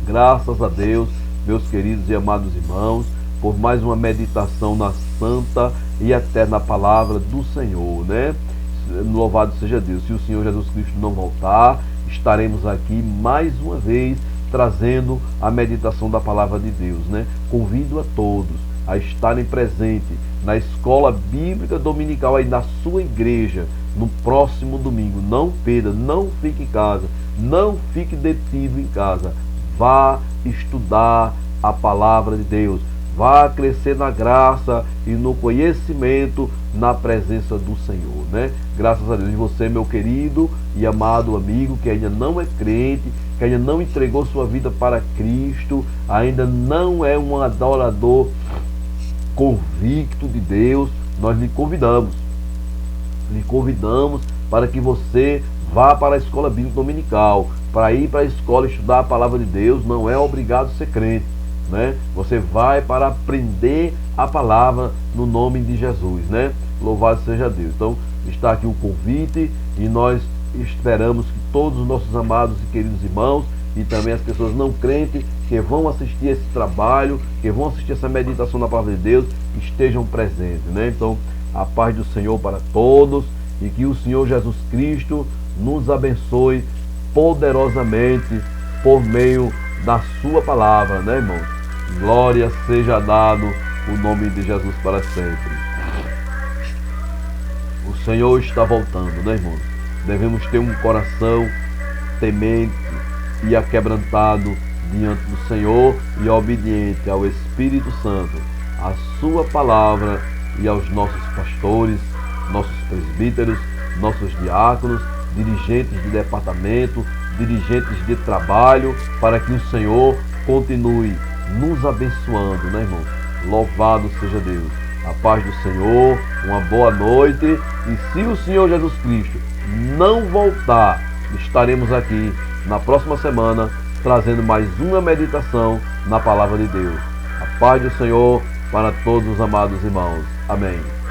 Graças a Deus, meus queridos e amados irmãos, por mais uma meditação na santa e eterna palavra do Senhor, né? Louvado seja Deus. Se o Senhor Jesus Cristo não voltar, estaremos aqui mais uma vez trazendo a meditação da palavra de Deus, né? Convido a todos a estarem presentes na escola bíblica dominical aí na sua igreja no próximo domingo. Não perda, não fique em casa, não fique detido em casa. Vá estudar a palavra de Deus. Vá crescer na graça e no conhecimento na presença do Senhor, né? Graças a Deus. E você, meu querido e amado amigo, que ainda não é crente, que ainda não entregou sua vida para Cristo, ainda não é um adorador convicto de Deus, nós lhe convidamos para que você vá para a escola bíblica dominical. Para ir para a escola estudar a palavra de Deus, não é obrigado a ser crente, né? Você vai para aprender a palavra no nome de Jesus, né? Louvado seja Deus. Então está aqui o convite e nós esperamos que todos os nossos amados e queridos irmãos e também as pessoas não crentes que vão assistir esse trabalho, que vão assistir essa meditação na palavra de Deus, estejam presentes, né? Então a paz do Senhor para todos e que o Senhor Jesus Cristo nos abençoe poderosamente por meio da sua palavra, né, irmãos? Glória seja dado o nome de Jesus para sempre. O Senhor está voltando, né, irmãos? Devemos ter um coração temente e aquebrantado diante do Senhor e obediente ao Espírito Santo, à sua palavra e aos nossos pastores, nossos presbíteros, nossos diáconos, dirigentes de departamento, dirigentes de trabalho, para que o Senhor continue nos abençoando, né, irmãos? Louvado seja Deus. A paz do Senhor, uma boa noite. E se o Senhor Jesus Cristo não voltar, estaremos aqui na próxima semana trazendo mais uma meditação na palavra de Deus. A paz do Senhor para todos os amados irmãos. Amém.